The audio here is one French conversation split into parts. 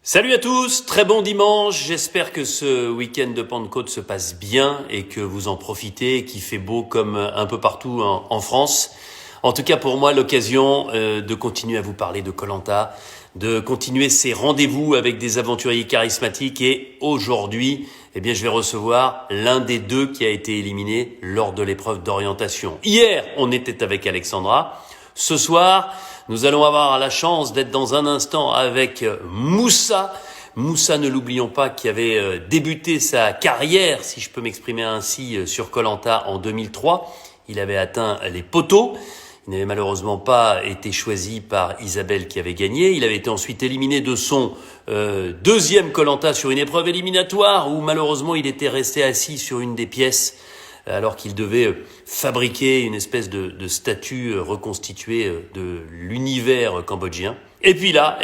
Salut à tous, très bon dimanche, j'espère que ce week-end de Pentecôte se passe bien et que vous en profitez et qu'il fait beau comme un peu partout en France. En tout cas pour moi l'occasion de continuer à vous parler de Koh-Lanta, de continuer ces rendez-vous avec des aventuriers charismatiques et aujourd'hui je vais recevoir l'un des deux qui a été éliminé lors de l'épreuve d'orientation. Hier on était avec Alexandra, ce soir nous allons avoir la chance d'être dans un instant avec Moussa. Moussa, ne l'oublions pas, qui avait débuté sa carrière, si je peux m'exprimer ainsi, sur Koh-Lanta en 2003. Il avait atteint les poteaux. Il n'avait malheureusement pas été choisi par Isabelle qui avait gagné. Il avait été ensuite éliminé de son deuxième Koh-Lanta sur une épreuve éliminatoire où malheureusement il était resté assis sur une des pièces alors qu'il devait fabriquer une espèce de statue reconstituée de l'univers cambodgien. Et puis là,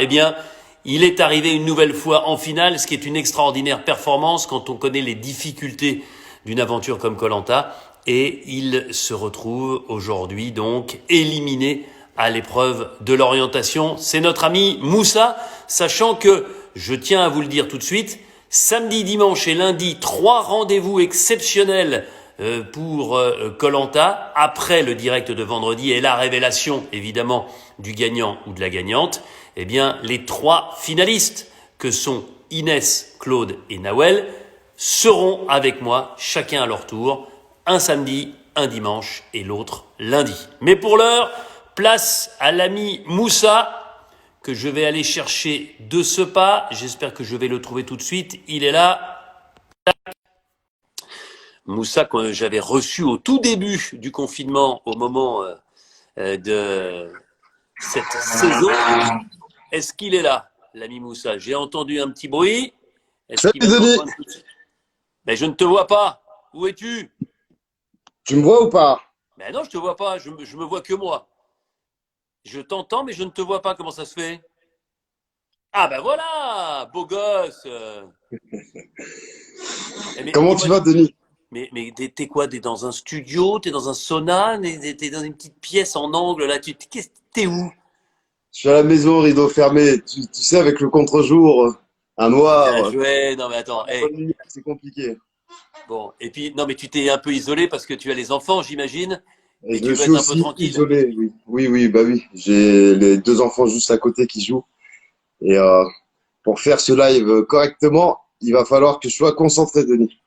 il est arrivé une nouvelle fois en finale, ce qui est une extraordinaire performance quand on connaît les difficultés d'une aventure comme Koh-Lanta. Et il se retrouve aujourd'hui donc éliminé à l'épreuve de l'orientation. C'est notre ami Moussa, sachant que, je tiens à vous le dire tout de suite, samedi, dimanche et lundi, 3 rendez-vous exceptionnels pour Koh-Lanta, après le direct de vendredi et la révélation évidemment du gagnant ou de la gagnante. Les 3 finalistes que sont Inès, Claude et Nawel seront avec moi, chacun à leur tour, un samedi, un dimanche et l'autre lundi. Mais pour l'heure, place à l'ami Moussa, que je vais aller chercher de ce pas. J'espère que je vais le trouver tout de suite. Il est là. Moussa, que j'avais reçu au tout début du confinement, au moment de cette saison. Est-ce qu'il est là, l'ami Moussa? J'ai entendu un petit bruit. Est-ce Salut qu'il va me Denis, rejoindre tout de suite? Mais je ne te vois pas. Où es-tu? tu me vois ou pas? Mais non, je te vois pas. Je me vois que moi. Je t'entends, mais je ne te vois pas. Comment ça se fait? Ah ben voilà, beau gosse. Mais Comment tu dis-moi, vas Denis? mais t'es quoi? T'es dans un studio? T'es dans un sauna? T'es dans une petite pièce en angle là? T'es où? Je suis à la maison, rideau fermé, tu sais avec le contre-jour, un Bien noir, joué. Non mais attends. la bonne lumière, c'est compliqué. Bon. Et puis non mais tu t'es un peu isolé parce que tu as les enfants, j'imagine, Et et je tu veux suis être un peu aussi tranquille. isolé, oui. Oui, oui, bah oui. J'ai les deux enfants juste à côté qui jouent. Et pour faire ce live correctement, il va falloir que je sois concentré, Denis.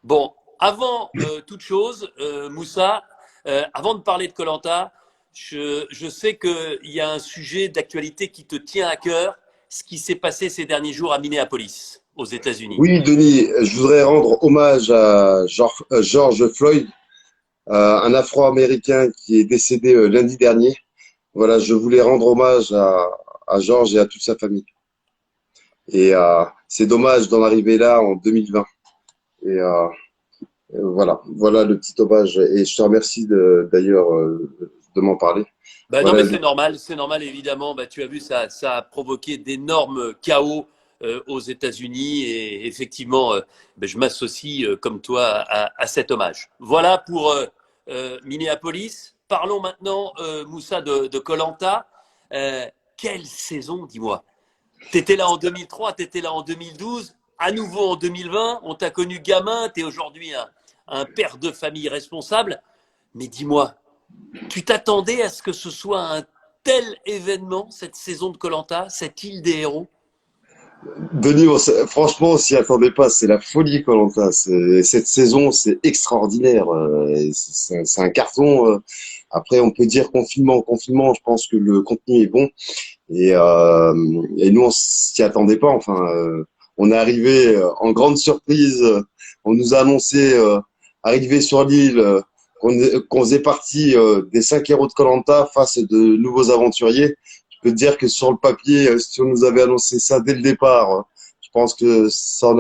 Bon, avant toute chose, Moussa, avant de parler de Koh-Lanta, je sais qu'il y a un sujet d'actualité qui te tient à cœur, ce qui s'est passé ces derniers jours à Minneapolis, aux États-Unis. Oui, Denis, je voudrais rendre hommage à George Floyd, un Afro-Américain qui est décédé lundi dernier. Voilà, je voulais rendre hommage à Georges et à toute sa famille. Et c'est dommage d'en arriver là en 2020. Et voilà, voilà le petit hommage. Et je te remercie d'ailleurs de m'en parler. Ben non, mais Voilà, c'est normal évidemment. Ben, tu as vu, ça a provoqué d'énormes chaos aux États-Unis et effectivement, je m'associe comme toi à cet hommage. Voilà pour Minneapolis. Parlons maintenant, Moussa, de Koh-Lanta. Quelle saison, dis-moi. T'étais là en 2003, t'étais là en 2012, à nouveau en 2020. On t'a connu gamin, t'es aujourd'hui un père de famille responsable. Mais dis-moi, tu t'attendais à ce que ce soit un tel événement, cette saison de Koh-Lanta, cette île des héros? Denis, franchement, on s'y attendait pas. C'est la folie, koh. Cette saison, c'est extraordinaire. C'est un carton. Après, on peut dire confinement. Confinement, je pense que le contenu est bon. Et nous, on s'y attendait pas. Enfin, on est arrivé en grande surprise. On nous a annoncé, arrivé sur l'île, qu'on faisait partie des 5 héros de koh face à de nouveaux aventuriers. Je peux te dire que sur le papier, si on nous avait annoncé ça dès le départ, je pense que ça en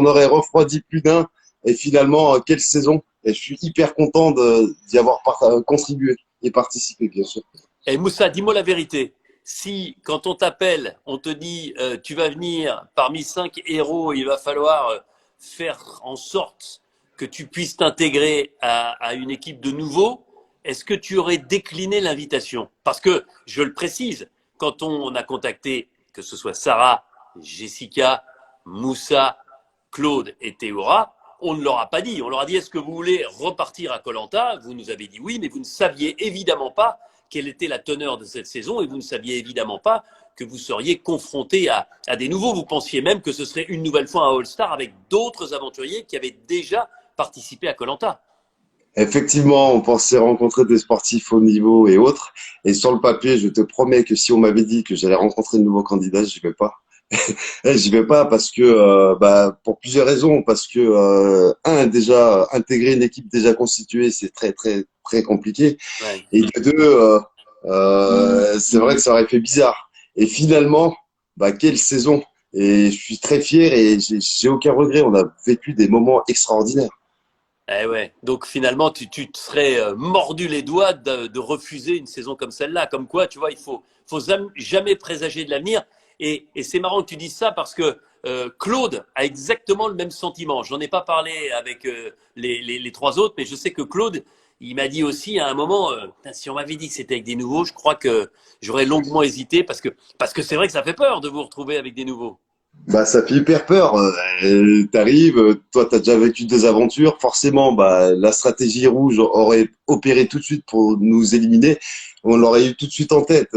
aurait refroidi plus d'un. Et finalement, quelle saison! Et je suis hyper content d'y avoir contribué et participé, bien sûr. Et Moussa, dis-moi la vérité. Si, quand on t'appelle, on te dit tu vas venir parmi 5 héros, il va falloir faire en sorte que tu puisses t'intégrer à une équipe de nouveaux, est-ce que tu aurais décliné l'invitation? Parce que, je le précise, quand on a contacté que ce soit Sarah, Jessica, Moussa, Claude et Théora, on ne leur a pas dit. On leur a dit, est-ce que vous voulez repartir à Koh-Lanta? Vous nous avez dit oui, mais vous ne saviez évidemment pas quelle était la teneur de cette saison et vous ne saviez évidemment pas que vous seriez confronté à des nouveaux. Vous pensiez même que ce serait une nouvelle fois un All-Star avec d'autres aventuriers qui avaient déjà participé à Koh-Lanta. Effectivement, on pensait rencontrer des sportifs haut niveau et autres. Et sur le papier, je te promets que si on m'avait dit que j'allais rencontrer de nouveaux candidats, j'y vais pas. J'y vais pas parce que pour plusieurs raisons. Parce que déjà intégrer une équipe déjà constituée, c'est très très très compliqué. Ouais. Et de deux, c'est vrai que ça aurait fait bizarre. Et finalement, quelle saison! Et je suis très fier et j'ai aucun regret. On a vécu des moments extraordinaires. Eh ouais. Donc finalement, tu te serais mordu les doigts de refuser une saison comme celle-là. Comme quoi, tu vois, faut jamais présager de l'avenir. Et c'est marrant que tu dises ça parce que Claude a exactement le même sentiment. J'en ai pas parlé avec les trois autres, mais je sais que Claude, il m'a dit aussi à un moment, si on m'avait dit que c'était avec des nouveaux, je crois que j'aurais longuement hésité parce que c'est vrai que ça fait peur de vous retrouver avec des nouveaux. Ça fait hyper peur. T'arrives, toi, t'as déjà vécu des aventures. Forcément, la stratégie rouge aurait opéré tout de suite pour nous éliminer. On l'aurait eu tout de suite en tête.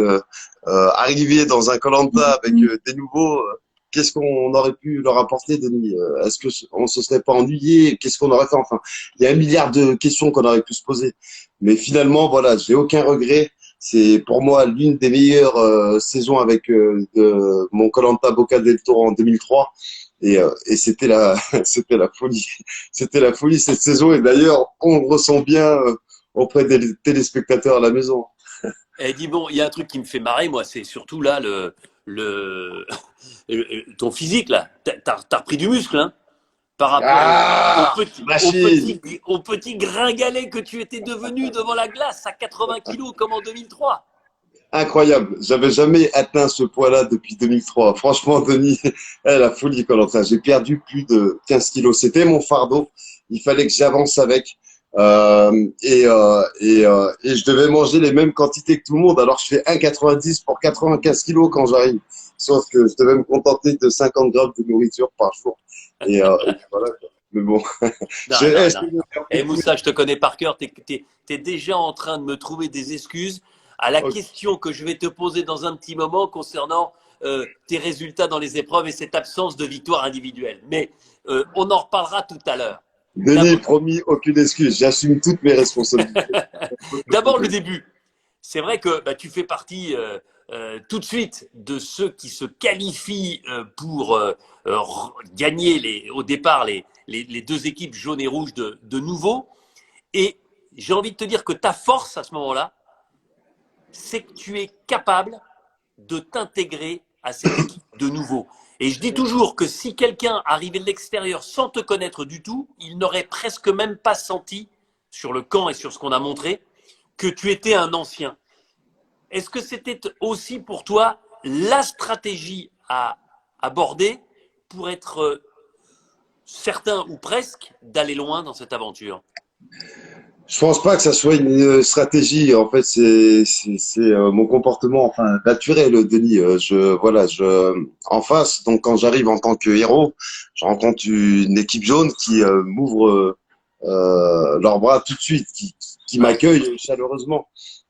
Arriver dans un koh avec des nouveaux, qu'est-ce qu'on aurait pu leur apporter, Denis? Est-ce que on se serait pas ennuyé? Qu'est-ce qu'on aurait fait? Enfin, il y a un milliard de questions qu'on aurait pu se poser. Mais finalement, voilà, j'ai aucun regret. C'est pour moi l'une des meilleures saisons avec mon koh Boca del Toro en 2003 et c'était la c'était la folie. C'était la folie cette saison et d'ailleurs on le ressent bien auprès des téléspectateurs à la maison. Elle dit bon, il y a un truc qui me fait marrer, moi, c'est surtout là le ton physique là. T'as repris du muscle, hein, par rapport Ah, machine! au petit gringalet que tu étais devenu devant la glace à 80 kilos comme en 2003. Incroyable. J'avais jamais atteint ce poids-là depuis 2003. Franchement, Denis, la folie, koh J'ai perdu plus de 15 kilos. C'était mon fardeau. Il fallait que j'avance avec. Et je devais manger les mêmes quantités que tout le monde. Alors, je fais 1,90 pour 95 kilos quand j'arrive. Sauf que je devais me contenter de 50 grammes de nourriture par jour. Et voilà, quoi. Mais bon, Non, non, non. Et Moussa, je te connais par cœur. T'es déjà en train de me trouver des excuses à la question que je vais te poser dans un petit moment concernant tes résultats dans les épreuves et cette absence de victoire individuelle. Mais on en reparlera tout à l'heure. Denis, promis, aucune excuse. J'assume toutes mes responsabilités. D'abord, le début. C'est vrai que tu fais partie tout de suite de ceux qui se qualifient pour gagner au départ les deux équipes jaunes et rouges de nouveau. Et j'ai envie de te dire que ta force à ce moment-là, c'est que tu es capable de t'intégrer à cette équipe de nouveau. Et je dis toujours que si quelqu'un arrivait de l'extérieur sans te connaître du tout, il n'aurait presque même pas senti, sur le camp et sur ce qu'on a montré, que tu étais un ancien. Est-ce que c'était aussi pour toi la stratégie à aborder pour être certain ou presque d'aller loin dans cette aventure? Je pense pas que ça soit une stratégie. En fait, c'est mon comportement, enfin naturel, Denis. En face. Donc, quand j'arrive en tant que héros, je rencontre une équipe jaune qui m'ouvre leurs bras tout de suite, qui Ouais. m'accueille chaleureusement.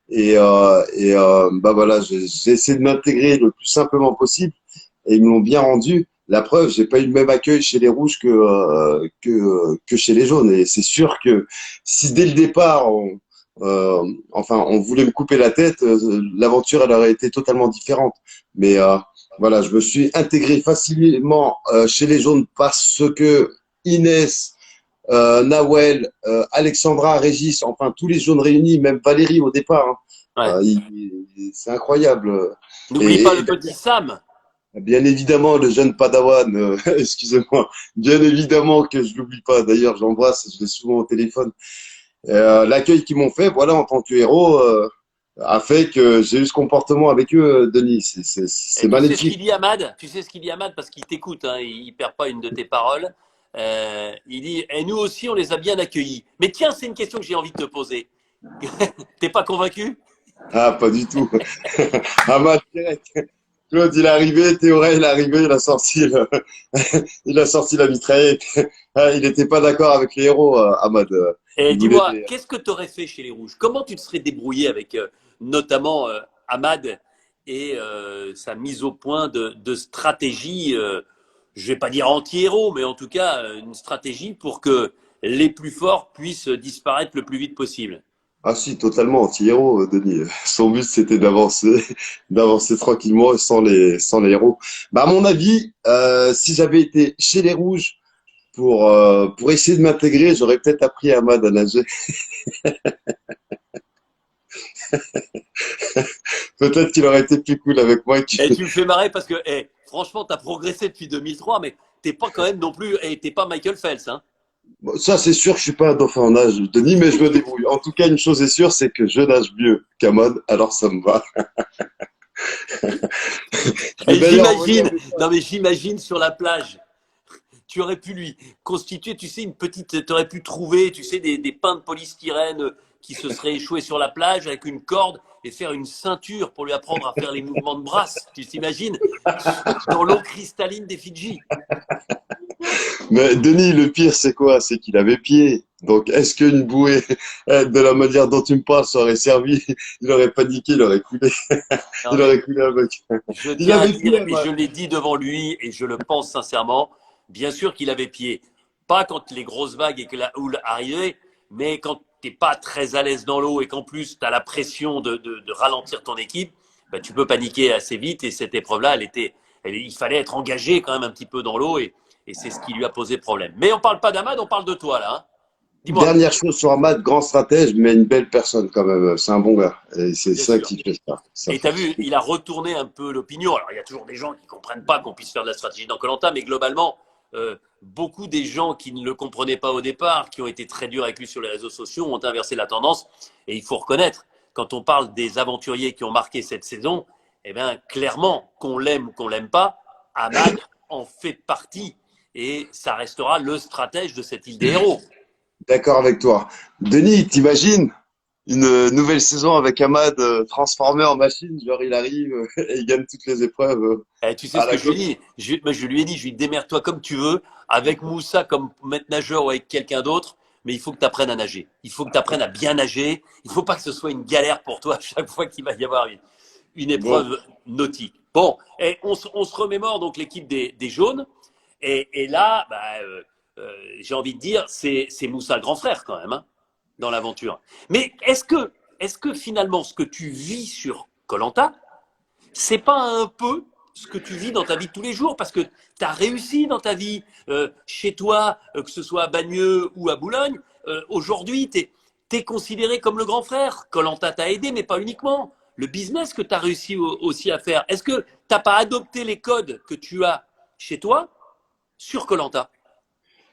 Voilà, j'ai essayé de m'intégrer le plus simplement possible et ils me l'ont bien rendu. La preuve, j'ai pas eu le même accueil chez les rouges que chez les jaunes. Et c'est sûr que si dès le départ, on voulait me couper la tête, l'aventure elle aurait été totalement différente. Mais voilà, je me suis intégré facilement chez les jaunes parce que Inès, Nawel, Alexandra, Régis, enfin tous les jaunes réunis, même Valérie au départ, hein, Ouais. c'est incroyable. N'oublie pas Et le petit Sam. bien évidemment, le jeune Padawan, excusez-moi, bien évidemment que je l'oublie pas. D'ailleurs, je l'embrasse, je l'ai souvent au téléphone. L'accueil qu'ils m'ont fait, voilà, en tant que héros, a fait que j'ai eu ce comportement avec eux, Denis. C'est Et tu sais ce qu'il magnifique. dit Ahmad? Tu sais ce qu'il dit Ahmad parce qu'il t'écoute, hein, il perd pas une de tes paroles. Il dit, et nous aussi, on les a bien accueillis. Mais tiens, c'est une question que j'ai envie de te poser. T'es pas convaincu? Ah, pas du tout. Ah, ma direct. Claude, il est arrivé, Théoret, il est arrivé, il a sorti il a sorti la mitraillette. Ah, il n'était pas d'accord avec les héros, Ahmad. Et Il voulait dis-moi, des... qu'est-ce que tu aurais fait chez les Rouges? Comment tu te serais débrouillé avec notamment Ahmad et sa mise au point de stratégie, je vais pas dire anti-héros, mais en tout cas une stratégie pour que les plus forts puissent disparaître le plus vite possible? Ah si, totalement anti-héros, Denis. Son but, c'était d'avancer, d'avancer tranquillement sans les héros. Bah, à mon avis, si j'avais été chez les Rouges pour essayer de m'intégrer, j'aurais peut-être appris à Ahmad à nager. Peut-être qu'il aurait été plus cool avec moi. Et tu me fais marrer parce que franchement, tu as progressé depuis 2003, mais t'es pas quand même non plus, t'es pas Michael Phelps, hein. Bon, ça, c'est sûr que je suis pas un dauphin en nage, Denis, mais je me débrouille. En tout cas, une chose est sûre, c'est que je nage mieux qu'Ahmad, alors ça me va. Et Et d'ailleurs, regarde, j'imagine, non mais j'imagine sur la plage, tu aurais pu lui constituer, tu sais, une petite, tu aurais pu trouver, tu sais, des pains de polystyrène qui se seraient échoués sur la plage avec une corde et faire une ceinture pour lui apprendre à faire les mouvements de brasse. Tu t'imagines dans l'eau cristalline des Fidji. mais Denis, le pire, c'est quoi? C'est qu'il avait pied. Donc, est-ce qu'une bouée, de la manière dont tu me parles, ça aurait servi? Il aurait paniqué, il aurait coulé. Non Il mais aurait coulé avec. je Il tiens à avait dire, pied, et Ahmad. je l'ai dit devant lui, et je le pense sincèrement, bien sûr qu'il avait pied. Pas quand les grosses vagues et que la houle arrivait, mais quand tu n'es pas très à l'aise dans l'eau et qu'en plus tu as la pression de ralentir ton équipe, bah, tu peux paniquer assez vite. Et cette épreuve-là, il fallait être engagé quand même un petit peu dans l'eau et c'est ce qui lui a posé problème. Mais on ne parle pas d'Amad, on parle de toi là. Hein. Dis-moi, Dernière chose sur Ahmad, grand stratège, mais une belle personne quand même. C'est un bon gars. Et c'est bien ça sûr. qui fait ça. Ça Et tu fait. as vu, il a retourné un peu l'opinion. Alors, il y a toujours des gens qui ne comprennent pas qu'on puisse faire de la stratégie dans Colanta, mais globalement, beaucoup des gens qui ne le comprenaient pas au départ, qui ont été très durs avec lui sur les réseaux sociaux, ont inversé la tendance. Et il faut reconnaître, quand on parle des aventuriers qui ont marqué cette saison, eh bien, clairement, qu'on l'aime ou qu'on l'aime pas, Ahmad en fait partie. Et ça restera le stratège de cette île des héros. D'accord avec toi. Denis, t'imagines une nouvelle saison avec Ahmad transformé en machine, genre il arrive et il gagne toutes les épreuves Eh, tu sais à ce que la je lui course. ai dit je lui ai dit, je lui ai dit, démerde-toi comme tu veux, avec Moussa comme maître nageur ou avec quelqu'un d'autre, mais il faut que tu apprennes à nager. Il faut que tu apprennes à bien nager. Il ne faut pas que ce soit une galère pour toi chaque fois qu'il va y avoir une Bon, épreuve nautique. Bon, et on se remémore donc l'équipe des jaunes. Et là, bah, j'ai envie de dire, c'est Moussa le grand frère quand même, hein, dans l'aventure. Mais est-ce que finalement, ce que tu vis sur Colanta, c'est pas un peu ce que tu vis dans ta vie de tous les jours parce que tu as réussi dans ta vie chez toi, que ce soit à Bagneux ou à Boulogne. Aujourd'hui, tu es considéré comme le grand frère. Colanta t'a aidé, mais pas uniquement. Le business que tu as réussi aussi à faire, est-ce que tu n'as pas adopté les codes que tu as chez toi sur Colanta?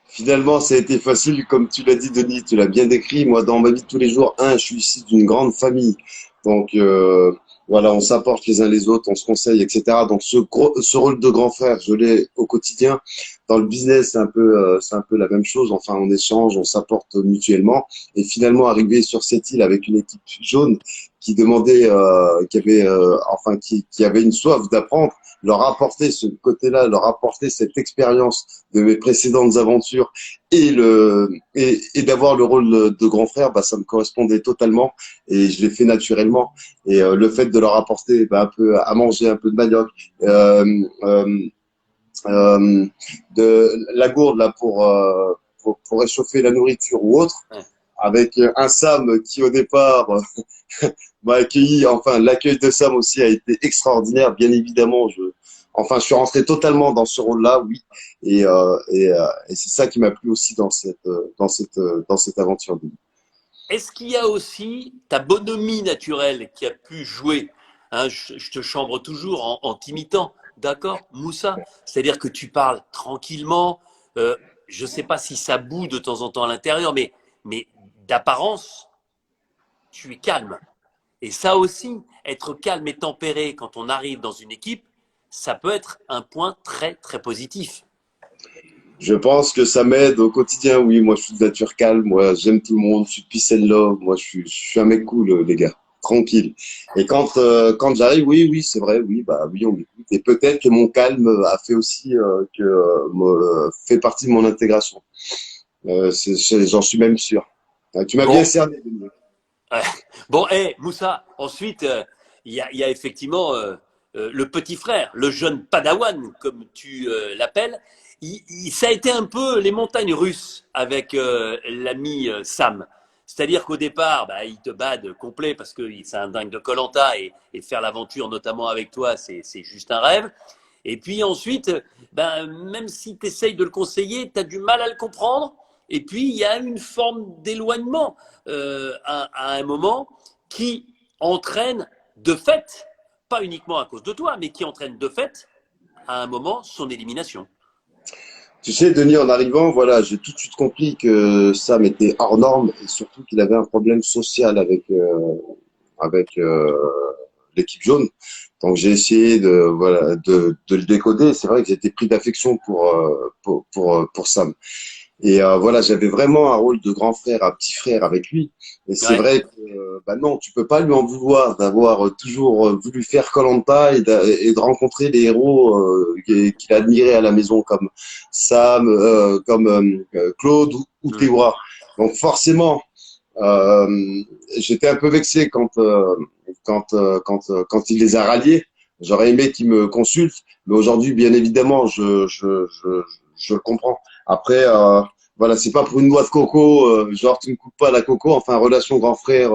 finalement, ça a été facile, comme tu l'as dit, Denis, tu l'as bien décrit. Moi, dans ma vie de tous les jours, je suis issu d'une grande famille. Donc, voilà, on s'apporte les uns les autres, on se conseille, etc. Donc, ce rôle de grand frère, je l'ai au quotidien. Dans le business, c'est un peu la même chose. Enfin, on échange, on s'apporte mutuellement. Et finalement, arriver sur cette île avec une équipe jaune qui demandait, qui avait une soif d'apprendre, leur apporter ce côté-là, leur apporter cette expérience de mes précédentes aventures et d'avoir le rôle de grand frère, bah, ça me correspondait totalement et je l'ai fait naturellement. Et le fait de leur apporter bah, un peu à manger, un peu de manioc, euh, euh, de la gourde là pour réchauffer la nourriture ou autre, Ouais. avec un Sam qui au départ m'a accueilli, enfin l'accueil de Sam aussi a été extraordinaire, bien évidemment. Je suis rentré totalement dans ce rôle-là, oui, et c'est ça qui m'a plu aussi dans cette aventure. Est-ce qu'il y a aussi ta bonhomie naturelle qui a pu jouer? Hein, je te chambre toujours en t'imitant, d'accord, Moussa? C'est-à-dire que tu parles tranquillement. Je ne sais pas si ça bout de temps en temps à l'intérieur, mais d'apparence, tu es calme. Et ça aussi, être calme et tempéré quand on arrive dans une équipe, ça peut être un point très, très positif. Je pense que ça m'aide au quotidien, oui. Moi, je suis de nature calme, moi, j'aime tout le monde, je suis peace and love, moi, je suis un mec cool, les gars. tranquille. Et quand j'arrive, oui, oui, c'est vrai, oui, bah oui, on m'écoute. Et peut-être que mon calme a fait aussi fait partie de mon intégration. J'en suis même sûr. Tu m'as bien Bon, cerné, Denis. ouais. Bon, Moussa, ensuite, il y a effectivement le petit frère, le jeune Padawan, comme tu l'appelles. Ça a été un peu les montagnes russes avec l'ami Sam. C'est-à-dire qu'au départ, bah, il te bade complet parce que c'est un dingue de koh et faire l'aventure, notamment avec toi, c'est juste un rêve. Et puis ensuite, ben, même si tu essayes de le conseiller, tu as du mal à le comprendre. Et puis, il y a une forme d'éloignement à un moment qui entraîne de fait, pas uniquement à cause de toi, mais qui entraîne de fait, à un moment, son élimination. Tu sais, Denis, en arrivant, voilà, j'ai tout de suite compris que Sam était hors norme et surtout qu'il avait un problème social avec l'équipe jaune. Donc j'ai essayé de le décoder. C'est vrai que j'étais pris d'affection pour Sam. Et voilà, j'avais vraiment un rôle de grand frère, un petit frère avec lui. Et c'est Ouais. vrai que bah non, tu peux pas lui en vouloir d'avoir toujours voulu faire koh et de rencontrer les héros qu'il admirait à la maison comme Sam, comme Claude ou Mm. Théoura. Donc forcément, euh, j'étais un peu vexé quand il les a ralliés. J'aurais aimé qu'il me consulte, mais aujourd'hui, bien évidemment, je le comprends. Après, voilà, c'est pas pour une noix de coco, genre tu ne coupes pas la coco. Enfin, relation grand frère,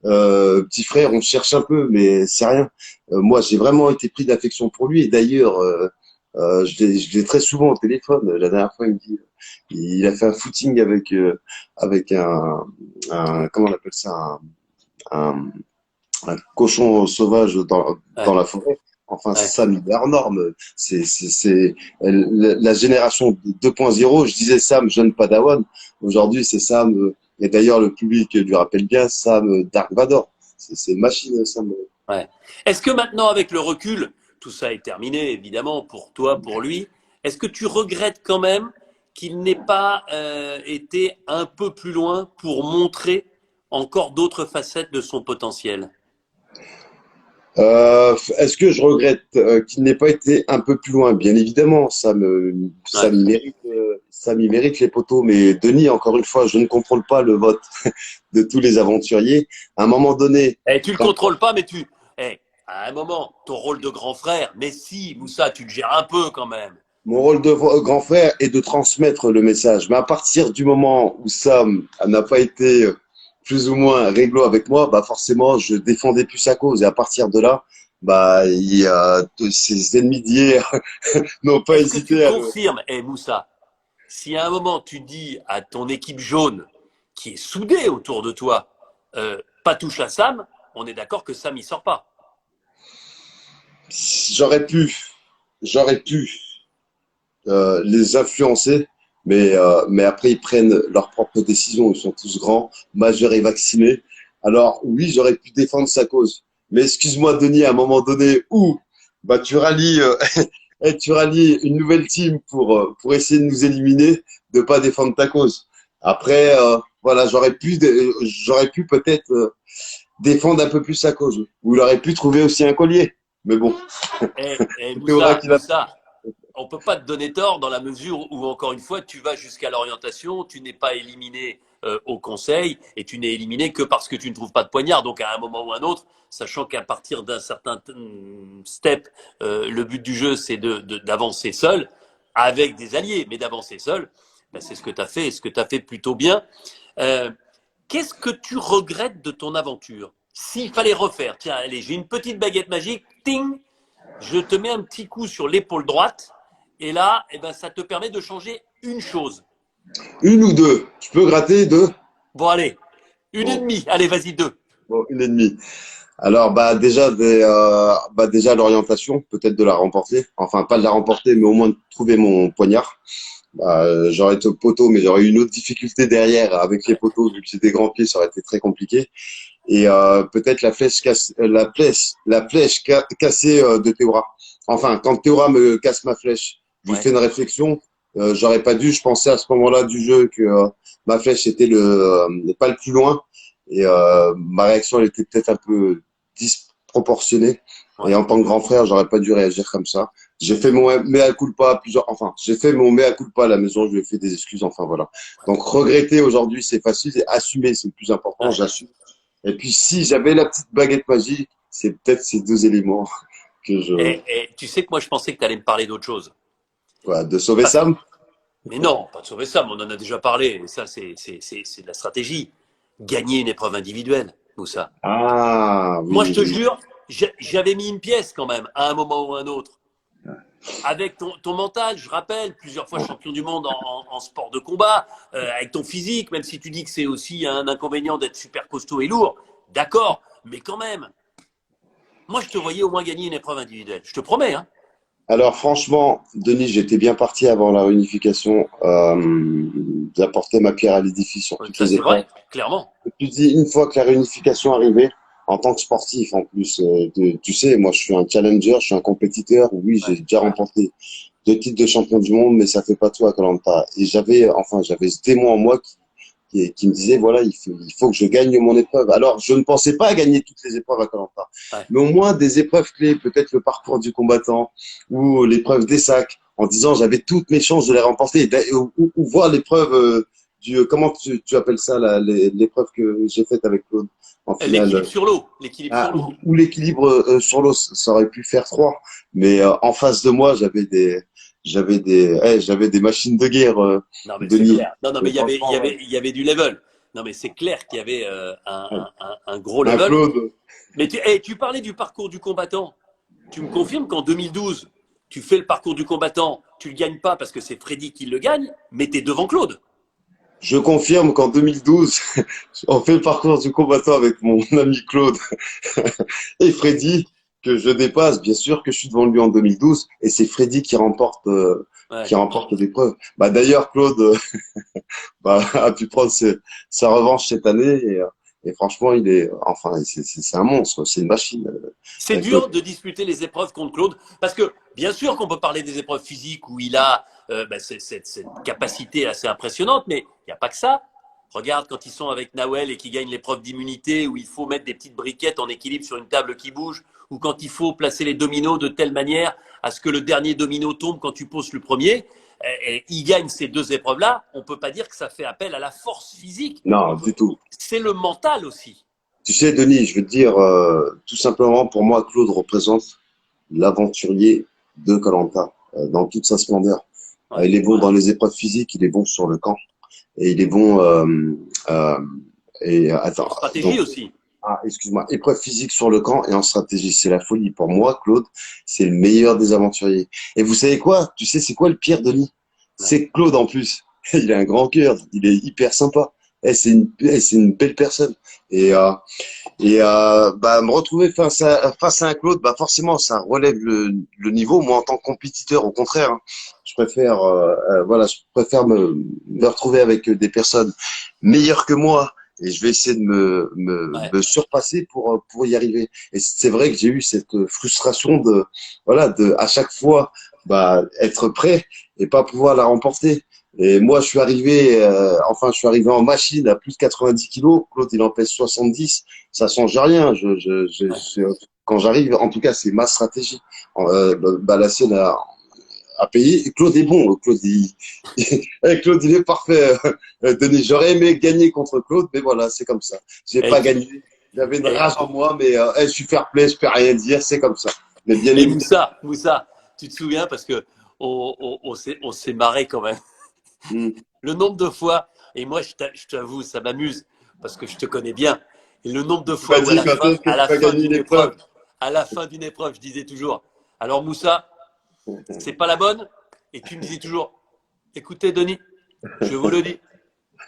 petit frère, on cherche un peu, mais c'est rien. Moi, j'ai vraiment été pris d'affection pour lui. Et d'ailleurs, je l'ai très souvent au téléphone. La dernière fois, il me dit, il a fait un footing avec comment on appelle ça, un, un cochon sauvage dans Ouais. la forêt. Enfin, Ouais. Sam, il est hors norme. C'est la génération 2.0. Je disais Sam, jeune Padawan. Aujourd'hui, c'est Sam. Et d'ailleurs, le public lui rappelle bien Sam Dark Vador. C'est une machine, Sam. Ouais. Est-ce que maintenant, avec le recul, tout ça est terminé, évidemment, pour toi, pour lui, est-ce que tu regrettes quand même qu'il n'ait pas été un peu plus loin pour montrer encore d'autres facettes de son potentiel? Est-ce que je regrette qu'il n'ait pas été un peu plus loin? Bien évidemment, ça Ouais. m'y mérite, ça m'y mérite les poteaux. Mais Denis, encore une fois, je ne contrôle pas le vote de tous les aventuriers. À un moment donné, Tu le quand contrôles pas, mais à un moment, ton rôle de grand frère, mais si, Moussa, tu le gères un peu quand même. mon rôle de grand frère est de transmettre le message, mais à partir du moment où Sam n'a pas été plus ou moins réglo avec moi, bah forcément, je défendais plus sa cause. Et à partir de là, bah il y a ses ennemis d'hier n'ont pas Est-ce que tu hésité à le. confirmes, Moussa, si à un moment tu dis à ton équipe jaune, qui est soudée autour de toi, pas touche à Sam, on est d'accord que Sam il sort pas. J'aurais pu, j'aurais pu les influencer, mais après ils prennent leurs propres décisions. Ils sont tous grands, majeurs et vaccinés. Alors oui, j'aurais pu défendre sa cause. Mais excuse-moi, Denis, à un moment donné où bah tu rallies, et tu rallies une nouvelle team pour essayer de nous éliminer, de pas défendre ta cause. Après, voilà, j'aurais pu peut-être défendre un peu plus sa cause. Ou il aurait pu trouver aussi un collier. Mais bon, c'était Aura qui l'a. Moussa, on peut pas te donner tort dans la mesure où, encore une fois, tu vas jusqu'à l'orientation, tu n'es pas éliminé au conseil et tu n'es éliminé que parce que tu ne trouves pas de poignard. Donc, à un moment ou un autre, sachant qu'à partir d'un certain step, le but du jeu, c'est d'avancer seul, avec des alliés, mais d'avancer seul, ben, c'est ce que tu as fait et ce que tu as fait plutôt bien. Euh, Qu'est-ce que tu regrettes de ton aventure? S'il fallait refaire, tiens, allez, j'ai une petite baguette magique, ting, je te mets un petit coup sur l'épaule droite, et là, eh ben, ça te permet de changer une chose. Une ou deux. Je peux gratter deux. Bon, allez, une et Bon, demie, allez, vas-y, deux. bon, une et demie. Alors bah déjà l'orientation, peut-être de la remporter. Enfin pas de la remporter, mais au moins de trouver mon poignard. Bah, j'aurais été au poteau, mais j'aurais eu une autre difficulté derrière avec les poteaux, vu que j'ai des grands pieds, ça aurait été très compliqué. Et peut-être la flèche cassée de Théora. Enfin, quand Théora me casse ma flèche, je lui Ouais. fais une réflexion. J'aurais pas dû. Je pensais à ce moment-là du jeu que ma flèche était pas le plus loin. Et ma réaction, elle était peut-être un peu disproportionnée. Et Ouais. en tant que grand frère, j'aurais pas dû réagir comme ça. J'ai fait mon mea culpa enfin, j'ai fait mon mea culpa à la maison, je lui ai fait des excuses, enfin voilà. Donc regretter aujourd'hui, c'est facile, et assumer, c'est le plus important, Ouais. j'assume. Et puis si j'avais la petite baguette magique, c'est peut-être ces deux éléments que Et tu sais que moi, je pensais que tu allais me parler d'autre chose. quoi, de sauver Parce que, Sam. mais non, pas de sauver ça, mais on en a déjà parlé. Et ça, c'est de la stratégie. Gagner une épreuve individuelle, Moussa. Ah, Moi, oui, je te oui. jure, j'avais mis une pièce quand même, à un moment ou à un autre. Avec ton mental, je rappelle, plusieurs fois champion du monde en sport de combat, avec ton physique, même si tu dis que c'est aussi un inconvénient d'être super costaud et lourd, d'accord, mais quand même, moi je te voyais au moins gagner une épreuve individuelle, je te promets, hein. Alors franchement, Denis, j'étais bien parti avant la réunification. J'apportais ma pierre à l'édifice sur toutes Ça les c'est épreuves. vrai, clairement. Et puis dis, une fois que la réunification arrivait, en tant que sportif en plus, tu sais, moi je suis un challenger, je suis un compétiteur. Oui, j'ai Ouais, déjà remporté 2 titres de champion du monde, mais ça fait pas tout à koh. Et j'avais ce démon en moi qui me disait, voilà, il faut que je gagne mon épreuve. Alors, je ne pensais pas gagner toutes les épreuves à koh, ouais. mais au moins des épreuves clés, peut-être le parcours du combattant ou l'épreuve des sacs, en disant j'avais toutes mes chances de les remporter, ou voir l'épreuve comment tu appelles ça, là, l'épreuve que j'ai faite avec Claude en L'équilibre finale. sur l'eau, l'équilibre sur Ah, l'eau. ou l'équilibre sur l'eau, ça aurait pu faire 3. Mais en face de moi, j'avais des machines de guerre, Non mais c'est Denis. clair. Non, non, mais Et franchement, il y avait du level. Non mais c'est clair qu'il y avait un gros un level. Claude. Mais tu parlais du parcours du combattant. Tu me confirmes qu'en 2012, tu fais le parcours du combattant, tu le gagnes pas parce que c'est Freddy qui le gagne, mais tu es devant Claude. Je confirme qu'en 2012, on fait le parcours du combattant avec mon ami Claude et Freddy, que je dépasse. Bien sûr que je suis devant lui en 2012, et c'est Freddy qui Ouais. remporte l'épreuve. Bah d'ailleurs, Claude a pu prendre sa revanche cette année, et franchement, c'est un monstre, c'est une machine, C'est Claude. dur de disputer les épreuves contre Claude, parce que bien sûr qu'on peut parler des épreuves physiques où il a cette capacité assez impressionnante, mais il n'y a pas que ça. Regarde quand ils sont avec Nawel et qu'ils gagnent l'épreuve d'immunité, où il faut mettre des petites briquettes en équilibre sur une table qui bouge, ou quand il faut placer les dominos de telle manière à ce que le dernier domino tombe quand tu poses le premier. Et il gagne ces deux épreuves-là. On ne peut pas dire que ça fait appel à la force physique. Non, du tout. C'est le mental aussi. Tu sais, Denis, je veux te dire, tout simplement, pour moi, Claude représente l'aventurier de koh dans toute sa splendeur. Ouais. Il est bon dans les épreuves physiques, il est bon sur le camp, et il est bon. Euh, En attends, stratégie donc, aussi. excuse-moi, épreuve physique sur le camp et en stratégie, c'est la folie. Pour moi, Claude, c'est le meilleur des aventuriers. Et vous savez quoi? Tu sais, c'est quoi le pire, Denis? Ouais. C'est que Claude en plus. Il a un grand cœur, il est hyper sympa. C'est une belle personne. Et bah, me retrouver face à un Claude, bah forcément, ça relève le niveau. Moi, en tant que compétiteur, au contraire, hein, je préfère me retrouver avec des personnes meilleures que moi, et je vais essayer de Ouais. me surpasser pour y arriver. Et c'est vrai que j'ai eu cette frustration voilà, à chaque fois, bah, être prêt et pas pouvoir la remporter. Et moi, je suis arrivé en machine à plus de 90 kilos. Claude, il en pèse 70. Ça change rien. Ouais. Quand j'arrive, en tout cas, c'est ma stratégie. Bah, la sienne a payé. Et Claude est bon. Claude, il est parfait. Denis, j'aurais aimé gagner contre Claude, mais voilà, c'est comme ça. J'ai Et, pas gagné. J'avais une et, rage en moi, mais je suis fair play, je peux rien dire. C'est comme ça. Mais bien et évidemment. Moussa, tu te souviens parce que on s'est marré quand même. Hmm. Le nombre de fois, et moi je t'avoue, ça m'amuse parce que je te connais bien. Et le nombre de Tu m'as fois où dit quand est-ce que à tu la vas fin gagner d'une l'épreuve? épreuve, je disais toujours, alors Moussa, c'est pas la bonne. Et tu me disais toujours, écoutez Denis, je vous le dis,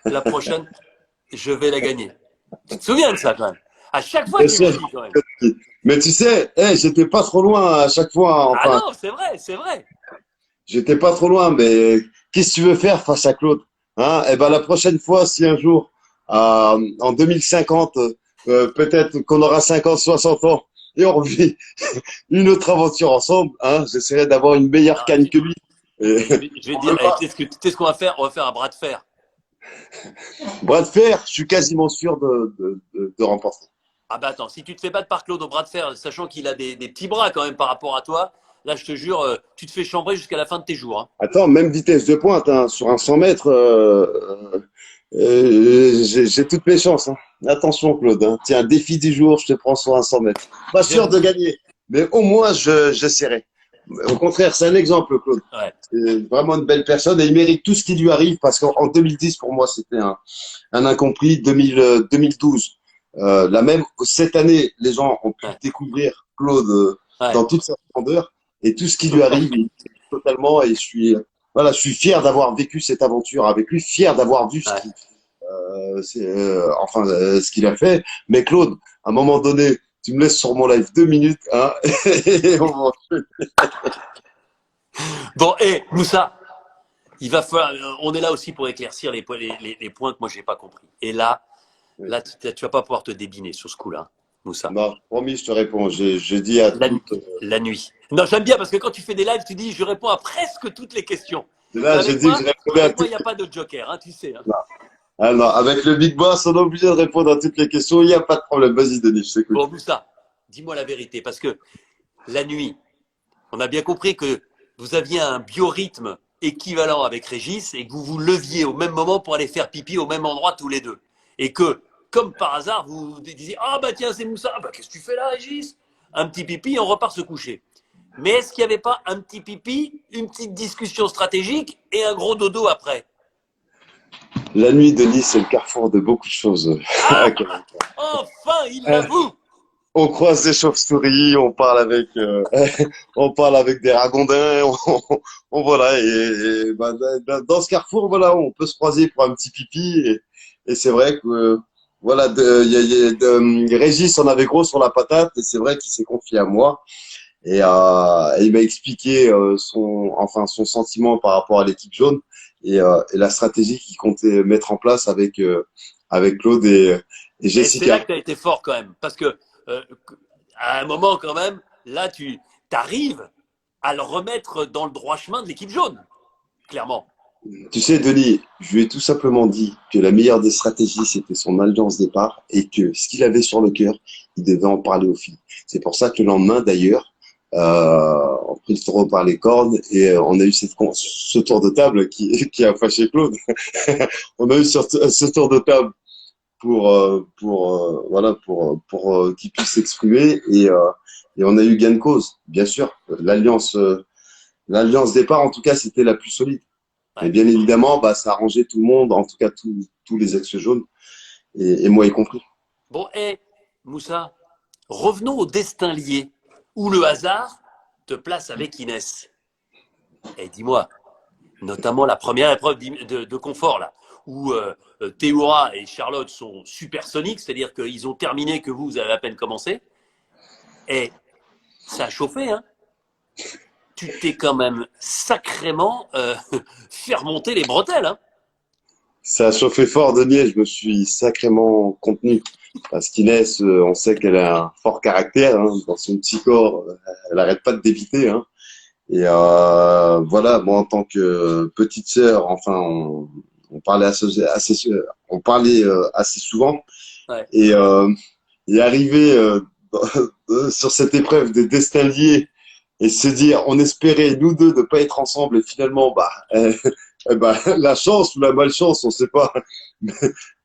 la prochaine, je vais la gagner. Tu te souviens de ça quand même? À chaque fois Bien tu me sûr. le dis quand même. Mais tu sais, j'étais pas trop loin à chaque fois. Ah Enfin, non, c'est vrai, c'est vrai. j'étais pas trop loin, mais qu'est-ce que tu veux faire face à Claude? Hein? Eh ben, la prochaine fois, si un jour, en 2050, peut-être qu'on aura 50, 60 ans, et on vit une autre aventure ensemble, hein, j'essaierai d'avoir une meilleure Non, canne que lui. Et je vais on dire, veut pas. tu sais ce qu'on va faire? On va faire un bras de fer. Bras de fer, je suis quasiment sûr de remporter. Ah bah attends, si tu te fais battre par Claude au bras de fer, sachant qu'il a des petits bras quand même par rapport à toi, là je te jure, tu te fais chambrer jusqu'à la fin de tes jours. Hein. Attends, même vitesse de pointe, hein, sur un 100 mètres, j'ai toutes mes chances. Hein. Attention, Claude. Hein. Tiens, défi du jour, je te prends sur un 100 mètres. Pas sûr J'aime. de gagner, mais au moins, j'essaierai. Au contraire, c'est un exemple, Claude. Ouais. C'est vraiment une belle personne et il mérite tout ce qui lui arrive parce qu'en 2010, pour moi, c'était un incompris. 2012, la même, cette année, les gens ont pu Ouais. découvrir Claude Ouais. dans toute sa splendeur et tout ce qui lui arrive, il mérite totalement et voilà, je suis fier d'avoir vécu cette aventure avec lui, fier d'avoir vu Ouais. ce qu'il a fait. Mais Claude, à un moment donné, tu me laisses sur mon live 2 minutes, hein, et Bon, et Moussa, il va falloir, on est là aussi pour éclaircir les points que moi j'ai pas compris. Et là, tu vas pas pouvoir te débiner sur ce coup-là, Moussa. non, promis, je te réponds. J'ai dit à La, toutes. la nuit. Non, j'aime bien parce que quand tu fais des lives, tu dis je réponds à presque toutes les questions. Mais Là, j'ai dit que je répondais à avec moi, il toutes. n'y a pas de joker, hein, tu sais. Hein. Non. Ah non, avec le Big Boss, on est obligé de répondre à toutes les questions. Il n'y a pas de problème. Vas-y, Denis, je t'écoute. Bon, Moussa, dis-moi la vérité, parce que la nuit, on a bien compris que vous aviez un biorhythme équivalent avec Régis et que vous vous leviez au même moment pour aller faire pipi au même endroit tous les deux. Et que, comme par hasard, vous vous disiez ah bah tiens, c'est Moussa, ah, bah qu'est-ce que tu fais là, Régis? Un petit pipi et on repart se coucher. Mais est-ce qu'il n'y avait pas un petit pipi, une petite discussion stratégique et un gros dodo après? La nuit, Denis, c'est le carrefour de beaucoup de choses. Ah, enfin, il l'avoue. On croise des chauves-souris, on parle avec, on parle avec des ragondins, voilà. Bah, dans ce carrefour, voilà, on peut se croiser pour un petit pipi. Et c'est vrai que, voilà, Régis en avait gros sur la patate et c'est vrai qu'il s'est confié à moi. Et il m'a expliqué son sentiment par rapport à l'équipe jaune et la stratégie qu'il comptait mettre en place avec Claude et Et c'est là Jessica. que tu as été fort quand même. Parce que, euh, à un moment quand même, là, tu arrives à le remettre dans le droit chemin de l'équipe jaune, clairement. Tu sais, Denis, je lui ai tout simplement dit que la meilleure des stratégies, c'était son alliance départ et que ce qu'il avait sur le cœur, il devait en parler aux filles. C'est pour ça que le lendemain, d'ailleurs, on a pris le taureau par les cornes et on a eu ce tour de table qui a fâché Claude. On a eu ce tour de table voilà, pour qu'il puisse s'exprimer et on a eu gain de cause, bien sûr. L'alliance départ, en tout cas, c'était la plus solide. Mais Ouais. bien évidemment, bah, ça arrangeait tout le monde, en tout cas tous les ex-jaunes, et moi y compris. Bon, et Moussa, revenons au destin lié, où le hasard te place avec Inès. Et dis-moi, notamment la première épreuve de confort, là, où Théoura et Charlotte sont supersoniques, c'est-à-dire qu'ils ont terminé que vous avez à peine commencé. Et ça a chauffé, hein. Tu t'es quand même sacrément fait remonter les bretelles. Hein. Ça a chauffé fort, Denis, je me suis sacrément contenu. Parce qu'Inès, on sait qu'elle a un fort caractère, hein, dans son petit corps, elle arrête pas de débiter. Hein. Et voilà, moi en tant que petite sœur, enfin, on parlait on parlait assez souvent. Ouais. Et, euh, et arriver sur cette épreuve des destins liés et se dire, on espérait nous deux ne pas être ensemble et finalement, bah, bah la chance ou la malchance, on sait pas,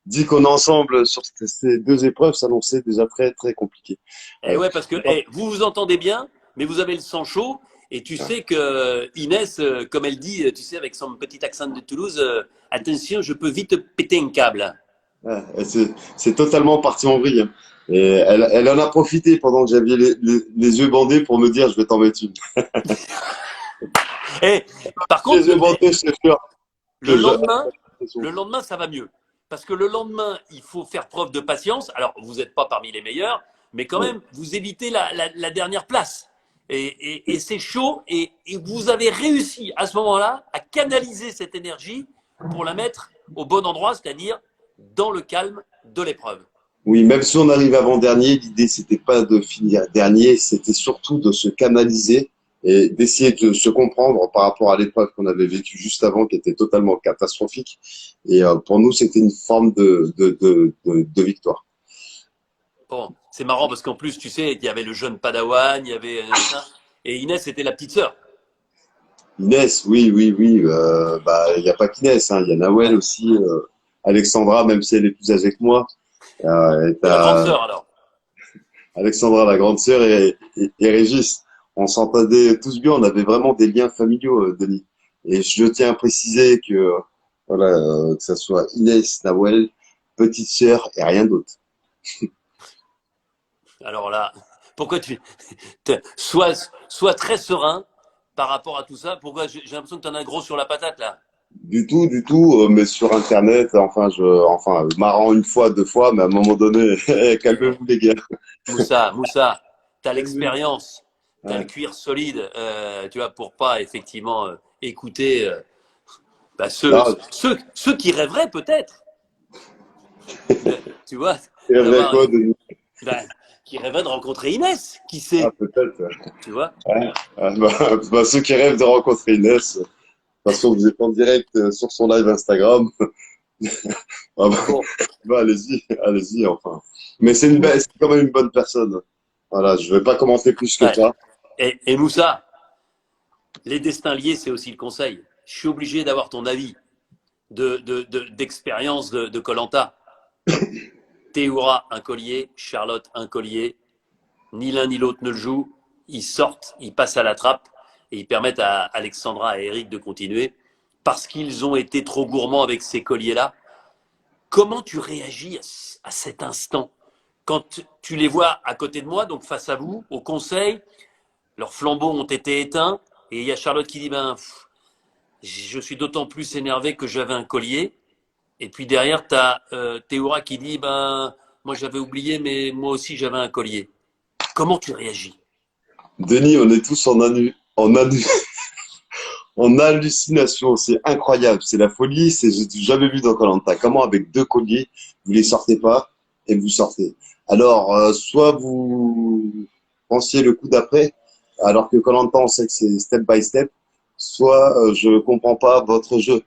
dit qu'on est ensemble sur ces deux épreuves, s'annonçait déjà très très compliqué. Et ouais, parce que vous vous entendez bien, mais vous avez le sang chaud. Et tu sais que Inès, comme elle dit, tu sais, avec son petit accent de Toulouse, attention, je peux vite péter un câble. Ouais, c'est totalement parti en vrille. Hein. Et elle en a profité pendant que j'avais les yeux bandés pour me dire, je vais t'en mettre une. Et par Les contre, yeux bandés, je te jure le que je... lendemain, le lendemain, ça va mieux. Parce que le lendemain, il faut faire preuve de patience. Alors, vous n'êtes pas parmi les meilleurs, mais quand Ouais. même, vous évitez la dernière place. Et c'est chaud. Et vous avez réussi à ce moment-là à canaliser cette énergie pour la mettre au bon endroit, c'est-à-dire dans le calme de l'épreuve. Oui, même si on arrive avant-dernier, l'idée, c'était pas de finir dernier, c'était surtout de se canaliser et d'essayer de se comprendre par rapport à l'épreuve qu'on avait vécue juste avant, qui était totalement catastrophique. Et pour nous, c'était une forme de victoire. Bon, c'est marrant parce qu'en plus, tu sais, il y avait le jeune Padawan, il y avait ça, et Inès était la petite sœur. Inès, oui, oui, oui. Bah, il n'y a pas qu'Inès, hein, il y a Nawel Ouais. aussi, Alexandra, même si elle est plus âgée que moi. Et La grande t'as sœur alors. Alexandra, la grande sœur, et Régis. On s'entendait tous bien, on avait vraiment des liens familiaux, Denis. Et je tiens à préciser que, voilà, que ça soit Inès, Nawel, petite sœur et rien d'autre. Alors là, pourquoi tu sois très serein par rapport à tout ça. Pourquoi j'ai l'impression que tu en as gros sur la patate là. Du tout, mais sur Internet, enfin, marrant une fois, deux fois, mais à un moment donné, calmez-vous les gars. Moussa, t'as Calmez-vous. l'expérience, t'as le Ouais. cuir solide, tu vois, pour pas effectivement écouter bah, Non, ceux qui rêveraient peut-être, tu vois, il rêverait d'avoir, quoi, Denis? bah, qui rêveraient de rencontrer Inès, qui Ah, sait, peut-être. tu vois. Ouais. Ah, bah, ceux qui rêvent de rencontrer Inès, de toute façon, vous êtes en direct sur son live Instagram. Ah, bah, Bon, bah, allez-y, allez-y, enfin. Mais c'est quand même une bonne personne. Voilà, je vais pas commenter plus que ouais. ça. Et Moussa, les destins liés, c'est aussi le conseil. Je suis obligé d'avoir ton avis d'expérience de koh. Théoura, un collier, Charlotte, un collier, ni l'un ni l'autre ne le joue, ils sortent, ils passent à la trappe et ils permettent à Alexandra et Eric de continuer parce qu'ils ont été trop gourmands avec ces colliers-là. Comment tu réagis à cet instant quand tu les vois à côté de moi, donc face à vous, au conseil, leurs flambeaux ont été éteints et il y a Charlotte qui dit ben je suis d'autant plus énervé que j'avais un collier. Et puis derrière, tu as Théoura qui dit ben moi j'avais oublié, mais moi aussi j'avais un collier. Comment tu réagis? Denis, on est tous en hallucination. C'est incroyable. C'est la folie. J'ai jamais vu dans koh. Comment avec deux colliers, vous les sortez pas et vous sortez. Alors, soit vous pensiez le coup d'après, alors que koh on sait que c'est step by step, soit je comprends pas votre jeu.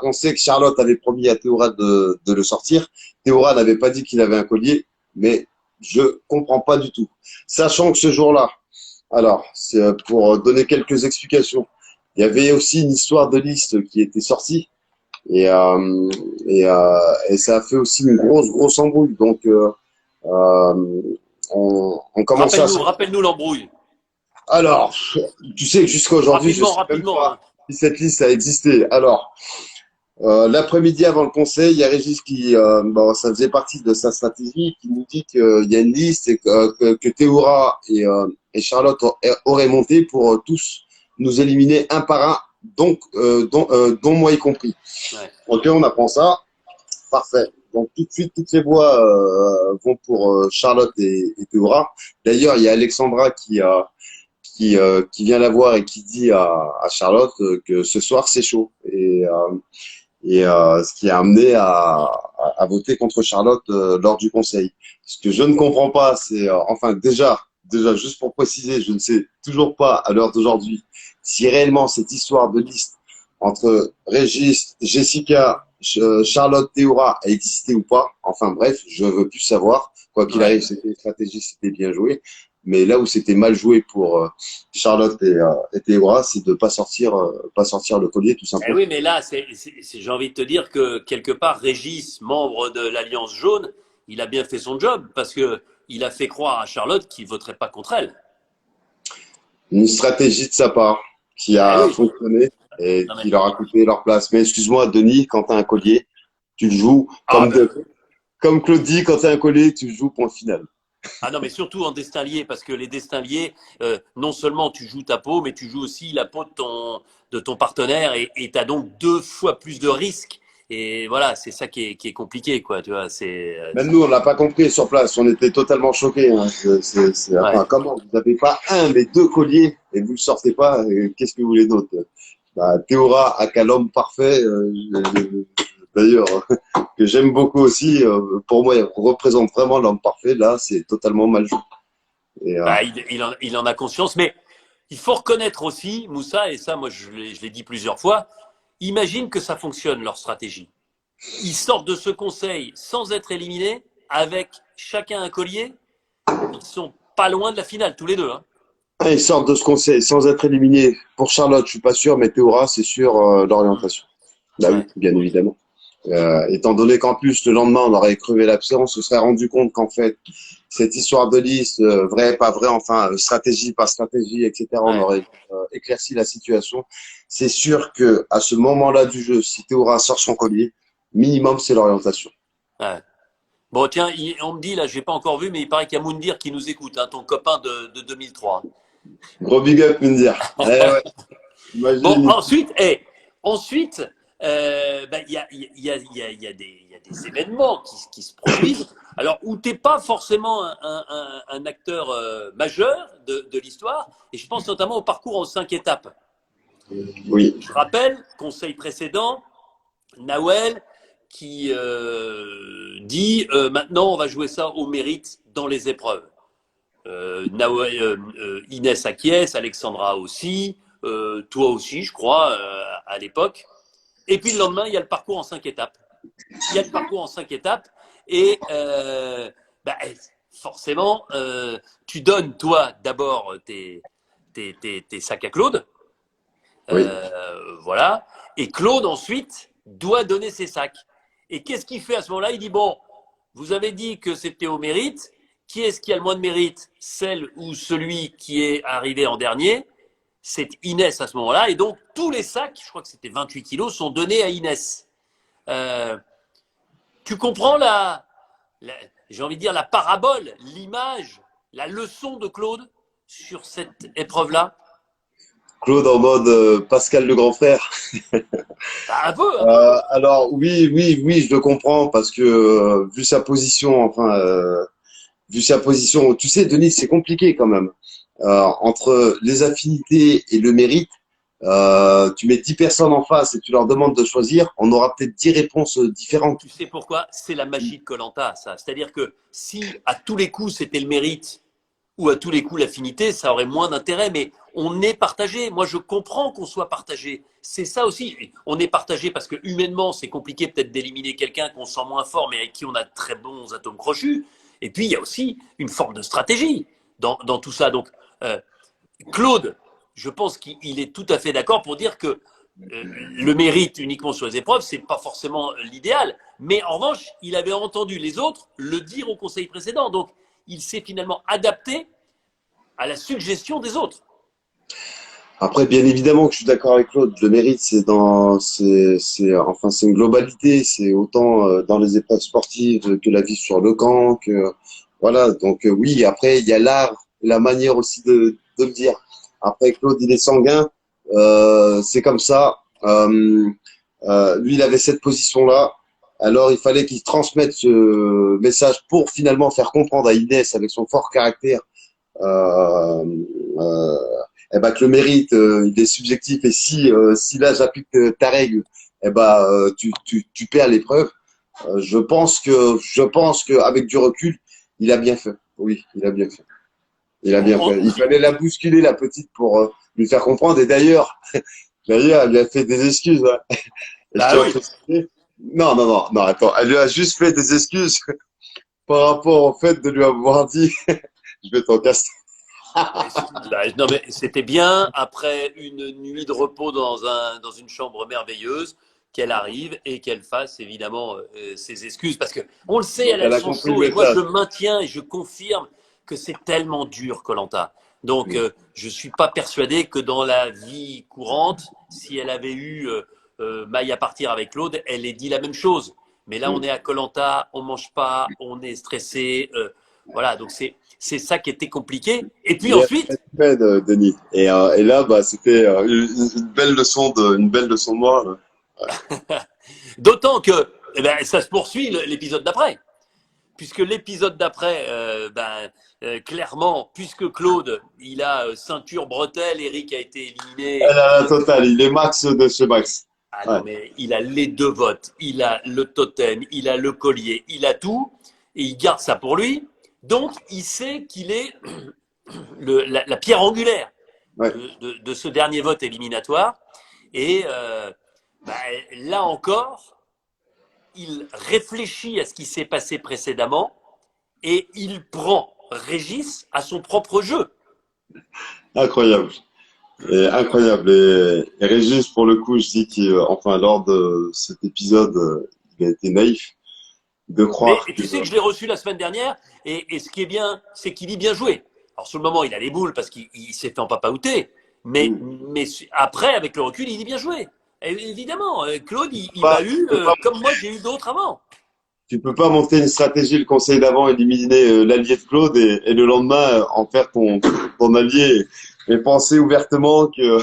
On sait que Charlotte avait promis à Théora de le sortir. Théora n'avait pas dit qu'il avait un collier, mais je comprends pas du tout. Sachant que ce jour-là, alors, c'est pour donner quelques explications. Il y avait aussi une histoire de liste qui était sortie et, euh, et ça a fait aussi une grosse embrouille. Donc, euh, on commençait à... Rappelle-nous l'embrouille. Alors, tu sais que jusqu'à aujourd'hui, je Rapidement, sais même rapidement. pas Hein. si cette liste a existé. Alors, l'après-midi avant le conseil, il y a Régis qui, bon, ça faisait partie de sa stratégie, qui nous dit qu'il y a une liste et que Théora et Charlotte auraient monté pour tous nous éliminer un par un, donc dont moi y compris. Ouais. Ok, on apprend ça, parfait. Donc tout de suite, toutes les voix vont pour Charlotte et Théora. D'ailleurs, il y a Alexandra qui vient la voir et qui dit à Charlotte que ce soir c'est chaud. Ce qui a amené à voter contre Charlotte lors du conseil. Ce que je ne comprends pas, c'est, enfin déjà, juste pour préciser, je ne sais toujours pas à l'heure d'aujourd'hui si réellement cette histoire de liste entre Régis, Jessica, Charlotte, Théora a existé ou pas. Enfin bref, je veux plus savoir. Quoi qu'il Ouais. arrive, c'était une stratégie, c'était bien joué. Mais là où c'était mal joué pour Charlotte et Théora, c'est de pas sortir le collier tout Eh simplement. oui, mais là, j'ai envie de te dire que quelque part, Régis, membre de l'Alliance jaune, il a bien fait son job parce que il a fait croire à Charlotte qu'il voterait pas contre elle. Une stratégie de sa part qui Eh a oui. fonctionné et Non, mais, qui leur a coûté leur place. Mais excuse-moi, Denis, quand tu as un collier, tu le joues ah, ben, comme Claude dit, quand tu as un collier, tu le joues point final. ah non, mais surtout en destin lié, parce que les destins liés, non seulement tu joues ta peau, mais tu joues aussi la peau de ton partenaire et tu as donc deux fois plus de risques. Et voilà, c'est ça qui est compliqué, quoi. Tu vois, Même nous, on l'a pas compris sur place. On était totalement choqués. Hein. ouais. Enfin, comment vous n'avez pas un, mais deux colliers et vous le sortez pas qu'est-ce que vous voulez d'autre? Bah, Théora a qu'à l'homme parfait. D'ailleurs, que j'aime beaucoup aussi. Pour moi, il représente vraiment l'homme parfait. Là, c'est totalement mal joué. Et, Bah, il en a conscience, mais Il faut reconnaître aussi, Moussa, et ça, moi, je l'ai dit plusieurs fois, imagine que ça fonctionne, leur stratégie. Ils sortent de ce conseil sans être éliminés, avec chacun un collier. Ils sont pas loin de la finale, tous les deux. Hein. Ah, ils sortent de ce conseil sans être éliminés. Pour Charlotte, je suis pas sûr, mais Théora, c'est sûr l'orientation. Bah oui, Ouais. bien évidemment. Étant donné qu'en plus, le lendemain, on aurait crevé l'abcès, on se serait rendu compte qu'en fait, cette histoire de liste, vrai, pas vrai, enfin, stratégie, pas stratégie, etc., on Ouais. aurait éclairci la situation. C'est sûr que à ce moment-là du jeu, si Théora sort son collier, minimum, c'est l'orientation. Ouais. Bon, tiens, on me dit, là, je n'ai pas encore vu, mais il paraît qu'il y a Moundir qui nous écoute, hein, ton copain de 2003. Gros big up, Mundir. Eh ouais, Bon, imagine. ensuite, ben, il y a des événements qui se produisent. Alors, où tu n'es pas forcément un acteur majeur de l'histoire, et je pense notamment au parcours en 5 étapes. Oui, Je rappelle, conseil précédent, Nawel qui dit maintenant on va jouer ça au mérite dans les épreuves. Inès acquiesce, Alexandra aussi, toi aussi, je crois, à l'époque. Et puis le lendemain, il y a le parcours en 5 étapes. Il y a le parcours en 5 étapes et bah, forcément, tu donnes toi d'abord tes sacs à Claude, oui. voilà, et Claude ensuite doit donner ses sacs. Et qu'est-ce qu'il fait à ce moment-là? Il dit bon, vous avez dit que c'était au mérite. Qui est-ce qui a le moins de mérite? Celle ou celui qui est arrivé en dernier? C'est Inès à ce moment-là. Et donc, tous les sacs, je crois que c'était 28 kilos, sont donnés à Inès. Euh, tu comprends j'ai envie de dire, la parabole, l'image, la leçon de Claude sur cette épreuve-là? Claude en mode Pascal le grand frère. Bah, un peu, un peu. Alors oui, oui, oui, je le comprends parce que vu sa position, enfin, vu sa position, tu sais, Denis, c'est compliqué quand même. Entre les affinités et le mérite, tu mets 10 personnes en face et tu leur demandes de choisir, on aura peut-être 10 réponses différentes. Tu sais pourquoi? C'est la magie de koh ça. C'est-à-dire que si à tous les coups c'était le mérite ou à tous les coups l'affinité, ça aurait moins d'intérêt, mais on est partagé. Moi, je comprends qu'on soit partagé. C'est ça aussi. On est partagé parce que humainement, c'est compliqué peut-être d'éliminer quelqu'un qu'on sent moins fort, mais avec qui on a de très bons atomes crochus. Et puis, il y a aussi une forme de stratégie dans tout ça. Donc, euh, Claude, je pense qu'il est tout à fait d'accord pour dire que le mérite uniquement sur les épreuves, c'est pas forcément l'idéal. Mais en revanche, il avait entendu les autres le dire au conseil précédent. Donc, il s'est finalement adapté à la suggestion des autres. Après, bien évidemment que je suis d'accord avec Claude, le mérite, enfin, c'est une globalité, c'est autant dans les épreuves sportives que la vie sur le camp, que, voilà. Donc, oui, après, il y a l'art, la manière aussi de le dire. Après, Claude, il est sanguin, c'est comme ça. Lui, il avait cette position-là. Alors, il fallait qu'il transmette ce message pour finalement faire comprendre à Inès, avec son fort caractère, euh, euh, eh ben, que le mérite, il est subjectif. Et si là, j'applique ta règle, eh ben, tu perds l'épreuve. Je pense que avec du recul, il a bien fait. Oui, il a bien fait. Il a bien fait. Il fallait la bousculer, la petite, pour lui faire comprendre. Et d'ailleurs, elle lui a fait des excuses. Hein. Et je Bah tiens à oui. préciser. Non, non, non, non, attends. Elle lui a juste fait des excuses par rapport au fait de lui avoir dit, je vais t'en casser. Non, mais c'était bien après une nuit de repos dans une chambre merveilleuse qu'elle arrive et qu'elle fasse évidemment ses excuses parce que on le sait, Donc, elle a le elle a sang compris le chaud et moi je message. maintiens et je confirme que c'est tellement dur koh. Donc je suis pas persuadé que dans la vie courante, si elle avait eu maille à partir avec Claude, elle ait dit la même chose. Mais là on est à koh, on mange pas, on est stressé, voilà donc c'est ça qui était compliqué. Et puis Il y a ensuite, fait Denis. Et là, bah, c'était une belle leçon de moi. d'autant que eh ben, ça se poursuit l'épisode d'après. Puisque l'épisode d'après, clairement, puisque Claude, il a ceinture bretelle, Eric a été éliminé. Elle a la totale. Il est max de chez Max. Ah Ouais. non, mais il a les deux votes, il a le totem, il a le collier, il a tout, et il garde ça pour lui. Donc, il sait qu'il est la pierre angulaire. Ouais. de ce dernier vote éliminatoire. Et bah, là encore, il réfléchit à ce qui s'est passé précédemment et il prend Régis à son propre jeu. Incroyable. Et incroyable. Et Régis, pour le coup, je dis qu'enfin, lors de cet épisode, il a été naïf de Mais croire que. tu sais que je l'ai reçu la semaine dernière et ce qui est bien, c'est qu'il dit bien joué. Alors sur le moment, il a les boules parce qu'il s'est fait en papaouter. Hmm. Mais après, avec le recul, il dit bien joué. Et évidemment, Claude, il Pas, m'a eu comme moi j'ai eu d'autres avant. tu peux pas monter une stratégie le conseil d'avant, éliminer l'allié de Claude et le lendemain en faire ton allié et penser ouvertement que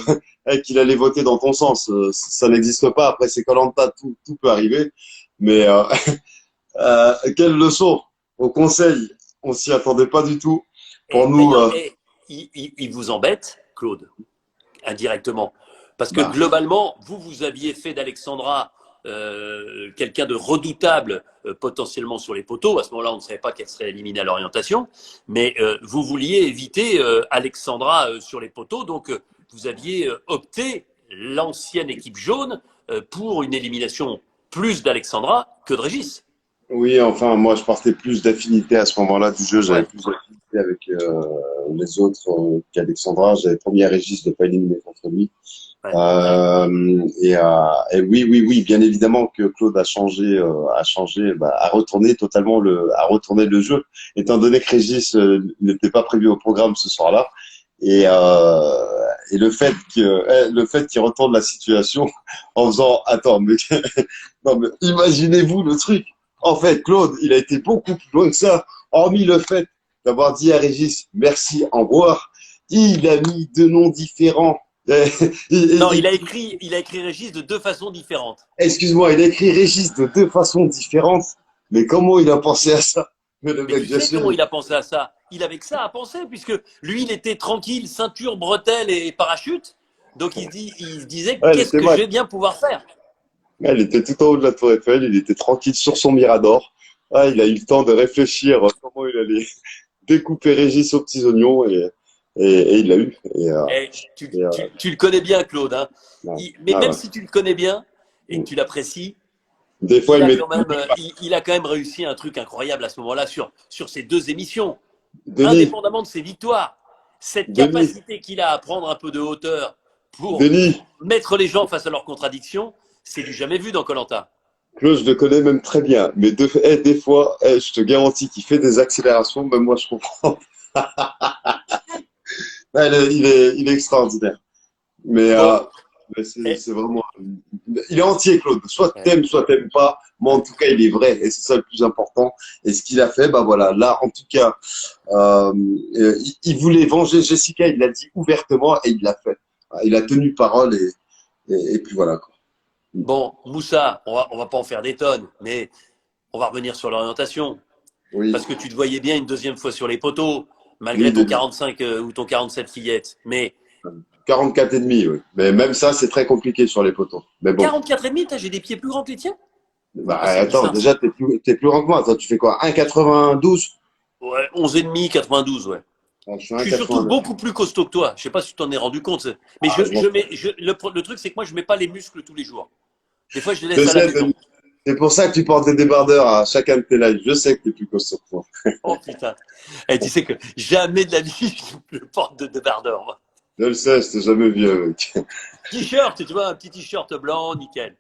qu'il allait voter dans ton sens. Ça n'existe pas. Après, c'est koh tout peut arriver. Mais quelle leçon au conseil. On s'y attendait pas du tout. Pour Mais nous, non, il vous embête, Claude, indirectement. Parce que bah, globalement, vous aviez fait d'Alexandra quelqu'un de redoutable potentiellement sur les poteaux. À ce moment-là, on ne savait pas qu'elle serait éliminée à l'orientation. Mais vous vouliez éviter Alexandra sur les poteaux. Donc, vous aviez opté, l'ancienne équipe jaune, pour une élimination plus d'Alexandra que de Régis. oui, enfin, moi, je partais plus d'affinité à ce moment-là du jeu. J'avais Ouais. plus d'affinité avec les autres qu'Alexandra. J'avais promis à Régis de pas éliminer contre lui. Ouais. Et oui, oui, oui, bien évidemment que Claude a changé, bah, a retourné le jeu, étant donné que Régis n'était pas prévu au programme ce soir-là. Et le fait qu'il retourne la situation en faisant, attends, mais, non, mais imaginez-vous le truc. En fait, Claude, il a été beaucoup plus loin que ça, hormis le fait d'avoir dit à Régis, merci, au revoir. Il a mis deux noms différents. Non, il a écrit Régis de deux façons différentes. Excuse-moi, il a écrit Régis de deux façons différentes. Mais comment il a pensé à ça? Mais le Mais mec, tu bien sais sûr, comment il a pensé à ça? Il avait que ça à penser, puisque lui, il était tranquille, ceinture, bretelle et parachute. Donc il se disait, ouais, il qu'est-ce était que je mal. vais bien pouvoir faire? Ouais, il était tout en haut de la tour Eiffel, il était tranquille sur son Mirador. Ah, il a eu le temps de réfléchir comment il allait découper Régis aux petits oignons et il l'a eu. Et Et, tu le connais bien, Claude. Hein. ouais. Mais Ah même ouais. si tu le connais bien et que tu l'apprécies, Des fois, il met. il a quand même réussi un truc incroyable à ce moment-là sur ces deux émissions. Denis, Indépendamment de ses victoires, cette Denis, capacité qu'il a à prendre un peu de hauteur pour Denis, mettre les gens face à leurs contradictions, c'est du jamais vu dans koh. Claude, je le connais même très bien. Mais des fois, je te garantis qu'il fait des accélérations, même moi, je comprends. Ouais, il est extraordinaire. Mais, Bon, mais et, c'est vraiment. Il est entier, Claude. ouais. Soit t'aimes pas, mais en tout cas, il est vrai. Et c'est ça le plus important. Et ce qu'il a fait, bah voilà. Là, en tout cas, il voulait venger Jessica. Il l'a dit ouvertement et il l'a fait. Il a tenu parole et puis voilà, quoi. Bon, Moussa, on va pas en faire des tonnes, mais on va revenir sur l'orientation. Oui, Parce que tu te voyais bien une deuxième fois sur les poteaux, malgré oui, ton Denis. 45 ou ton 47 fillettes. Mais 44 et demi, oui. Mais même ça, c'est très compliqué sur les poteaux. Mais bon. 44 et demi, j'ai des pieds plus grands que les tiens. Bah, Ah, c'est attends, bizarre ça. déjà, t'es plus grand que moi. Attends, tu fais quoi? 1,92? Ouais, 11 et demi, 92, ouais. Ah, je suis Je suis surtout 1,89. beaucoup plus costaud que toi. Je sais pas si tu t'en es rendu compte. Mais Ah, je m'en fous. le truc, c'est que moi, je mets pas les muscles tous les jours. Des fois, je les Je laisse à la sais, maison. Denis. C'est pour ça que tu portes des débardeurs à chacun de tes lives. Je sais que t'es plus costaud que moi. Oh putain. Et tu sais que jamais de la vie, je porte de débardeur, moi. Je le sais, je t'ai jamais vu avec. T-shirt, tu vois, un petit t-shirt blanc, nickel.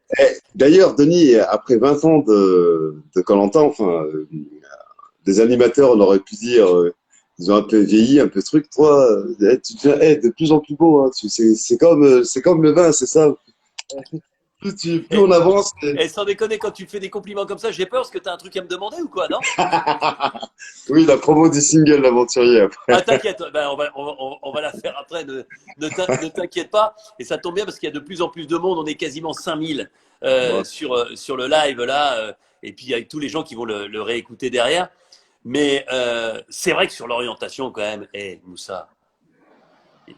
D'ailleurs, Denis, après 20 ans de koh enfin, des animateurs, on aurait pu dire, ils ont un peu vieilli, un peu truc. Toi, tu deviens de plus en plus beau. Hein. C'est comme le vin, c'est ça. Plus Et, on avance. et sans déconner, quand tu fais des compliments comme ça, j'ai peur parce que t'as un truc à me demander ou quoi, non? Oui, la promo du single, l'aventurier. Ah, t'inquiète, ben, on va la faire après, ne t'inquiète pas. Et ça tombe bien parce qu'il y a de plus en plus de monde, on est quasiment 5000 Bon, sur le live là, et puis avec tous les gens qui vont le réécouter derrière. Mais c'est vrai que sur l'orientation quand même, Moussa,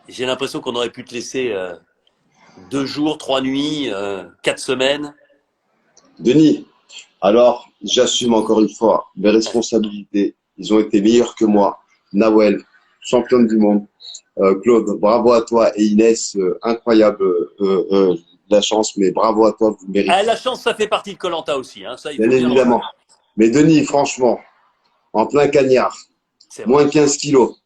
j'ai l'impression qu'on aurait pu te laisser 2 jours, 3 nuits, 4 semaines. Denis, alors j'assume encore une fois mes responsabilités. Ils ont été meilleurs que moi. Nawel, championne du monde. Claude, bravo à toi et Inès, incroyable la chance, mais bravo à toi, vous le Ah, méritez, la chance, ça fait partie de koh aussi, hein, ça il bien faut bien le évidemment. reconnaître. Mais Denis, franchement, en plein cagnard, C'est moins vrai. 15 kilos,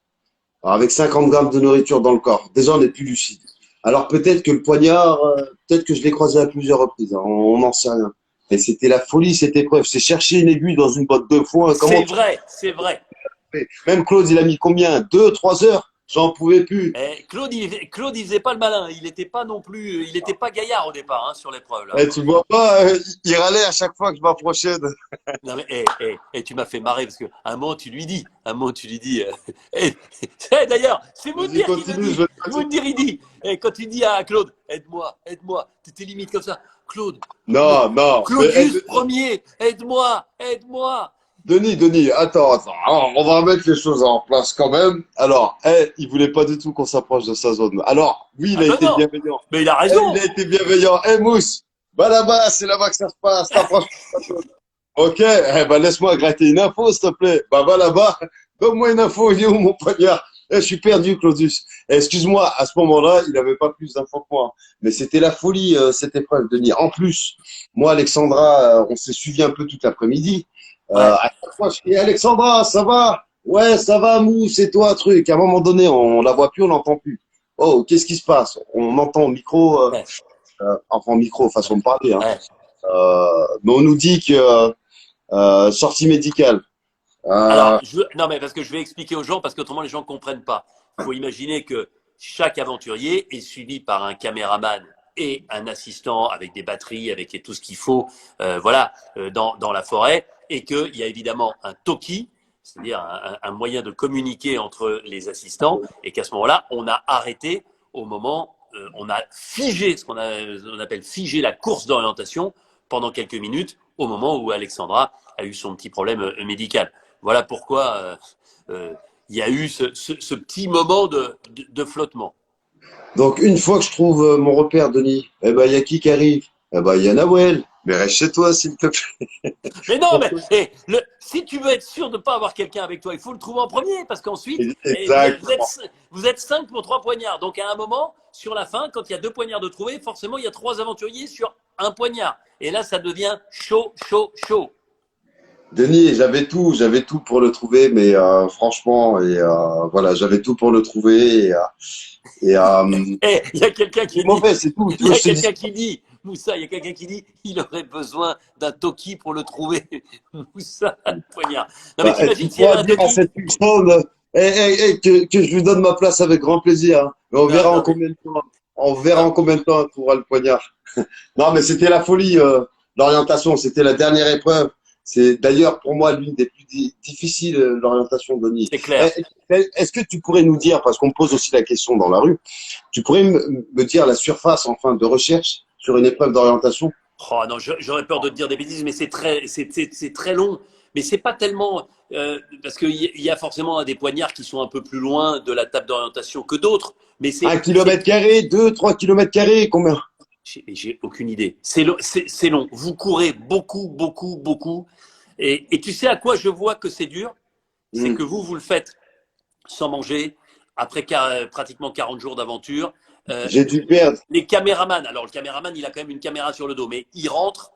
avec 50 grammes de nourriture dans le corps, déjà on n'est plus lucide. Alors peut-être que le poignard, peut-être que je l'ai croisé à plusieurs reprises, hein, on n'en sait rien. Et c'était la folie cette épreuve, c'est chercher une aiguille dans une botte de foin, comment C'est tu vrai, c'est vrai. fais? Même Claude, il a mis combien? 2, 3 heures? J'en pouvais plus. Claude, il faisait pas le malin. Il n'était pas non plus, il n'était pas gaillard au départ hein, sur l'épreuve là. Eh, tu vois pas, il râlait à chaque fois que je m'approchais de... Non mais, tu m'as fait marrer parce que un moment tu lui dis, d'ailleurs, c'est Vas-y, Moundir qui le continue, je dit. vais te... Moundir il dit, quand tu dis à Claude, aide-moi, t'étais limite comme ça. Claude, Non, non, mais Claudius premier, aide-moi. Denis, attends. Alors, on va remettre les choses en place quand même. Alors, il voulait pas du tout qu'on s'approche de sa zone. Alors, oui, il Ah a ben été non, bienveillant. mais il a Il raison. a été bienveillant. Mousse, va là-bas, c'est là-bas que ça se passe. T'approches pas de sa zone. Ok, ben laisse-moi gratter une info, s'il te plaît. Bah va là-bas, donne-moi une info, il est où mon poignard? Je suis perdu, Claudius. Excuse-moi, à ce moment-là, il avait pas plus d'infos que moi. Mais c'était la folie, cette épreuve, Denis. En plus, moi, Alexandra, on s'est suivi un peu toute l'après-midi. Ouais. À chaque fois, je dis, Alexandra, ça va? Ouais, ça va, Mousse, c'est toi, truc. À un moment donné, on la voit plus, on l'entend plus. Oh, qu'est-ce qui se passe? On entend au micro, Ouais, enfin, au micro, façon de parler, hein. ouais. Mais on nous dit que sortie médicale. Alors, Euh, non, mais parce que je vais expliquer aux gens, parce qu'autrement les gens ne comprennent pas. Il faut imaginer que chaque aventurier est suivi par un caméraman et un assistant avec des batteries, avec tout ce qu'il faut, voilà, dans la forêt, et qu'il y a évidemment un talkie, c'est-à-dire un moyen de communiquer entre les assistants, et qu'à ce moment-là, on a arrêté au moment, on a figé, on appelle figé la course d'orientation pendant quelques minutes, au moment où Alexandra a eu son petit problème médical. Voilà pourquoi il y a eu ce petit moment de flottement. donc, une fois que je trouve mon repère, Denis, eh ben, il y a qui arrive? Eh ben, il y a Nawel. Mais reste chez toi, s'il te plaît. Mais non, mais si tu veux être sûr de ne pas avoir quelqu'un avec toi, il faut le trouver en premier, parce qu'ensuite, Exactement. vous êtes 5 pour 3 poignards. Donc à un moment, sur la fin, quand il y a 2 poignards de trouver, forcément, il y a 3 aventuriers sur un poignard. Et là, ça devient chaud. Denis, j'avais tout pour le trouver, mais franchement, et voilà, j'avais tout pour le trouver. Et Et il y a quelqu'un c'est qui dit, mauvais, c'est tout. Tu il y veux que a je te dise? quelqu'un qui dit, Moussa, il y a quelqu'un qui dit, il aurait besoin d'un toki pour le trouver. Moussa, le poignard. Non mais Bah, t'imagines tu s'il y avait pourras un dire à toki? cette personne que je lui donne ma place avec grand plaisir, hein. Mais on Non, verra en non, mais, combien de temps. On verra non. en combien de temps elle trouvera le poignard. Non, mais c'était la folie, l'orientation. C'était la dernière épreuve. C'est d'ailleurs pour moi l'une des plus difficiles, l'orientation, Denis. C'est clair. Est-ce que tu pourrais nous dire, parce qu'on me pose aussi la question dans la rue, tu pourrais me dire la surface, enfin, de recherche sur une épreuve d'orientation? Oh non, j'aurais peur de te dire des bêtises, mais c'est très long. Mais c'est pas tellement parce qu'il y a forcément des poignards qui sont un peu plus loin de la table d'orientation que d'autres. Mais Un kilomètre carré, 2, 3 kilomètres carrés, combien? j'ai aucune idée. C'est long. Vous courez beaucoup. Et tu sais à quoi je vois que c'est dur? C'est Hmm. que vous le faites sans manger, après pratiquement 40 jours d'aventure. Euh, J'ai dû perdre. les caméramans, alors le caméraman, il a quand même une caméra sur le dos, mais il rentre,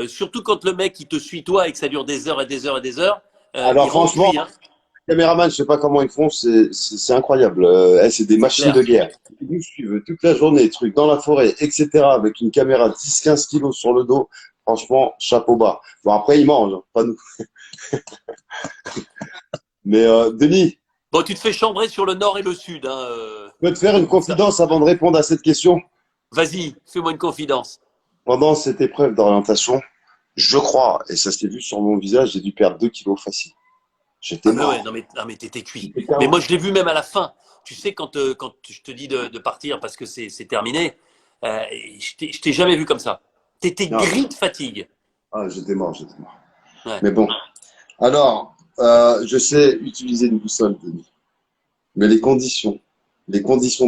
surtout quand le mec, il te suit toi et que ça dure des heures et des heures et des heures, Alors il rentre franchement, lui, hein, caméraman, je sais pas comment ils font, c'est incroyable. C'est des c'est machines de clair. guerre. Ils nous suivent toute la journée, trucs dans la forêt, etc. Avec une caméra de 10-15 kilos sur le dos. Franchement, chapeau bas. Bon, après, ils mangent, hein, pas nous. Mais Denis, Bon, tu te fais chambrer sur le nord et le sud, hein, je peux te faire une Moussa. confidence avant de répondre à cette question. Vas-y, fais-moi une confidence. Pendant cette épreuve d'orientation, je crois, et ça s'est vu sur mon visage, j'ai dû perdre 2 kilos facile. J'étais Ah mais ouais, mort. non mais t'étais cuit. J'étais Mais KO. moi je l'ai vu même à la fin. Tu sais quand je te dis de partir parce que c'est terminé, je t'ai jamais vu comme ça. T'étais Non, gris de fatigue. j'étais mort, j'étais mort. Ouais. Mais bon. Alors, je sais utiliser une boussole, Denis. Mais les conditions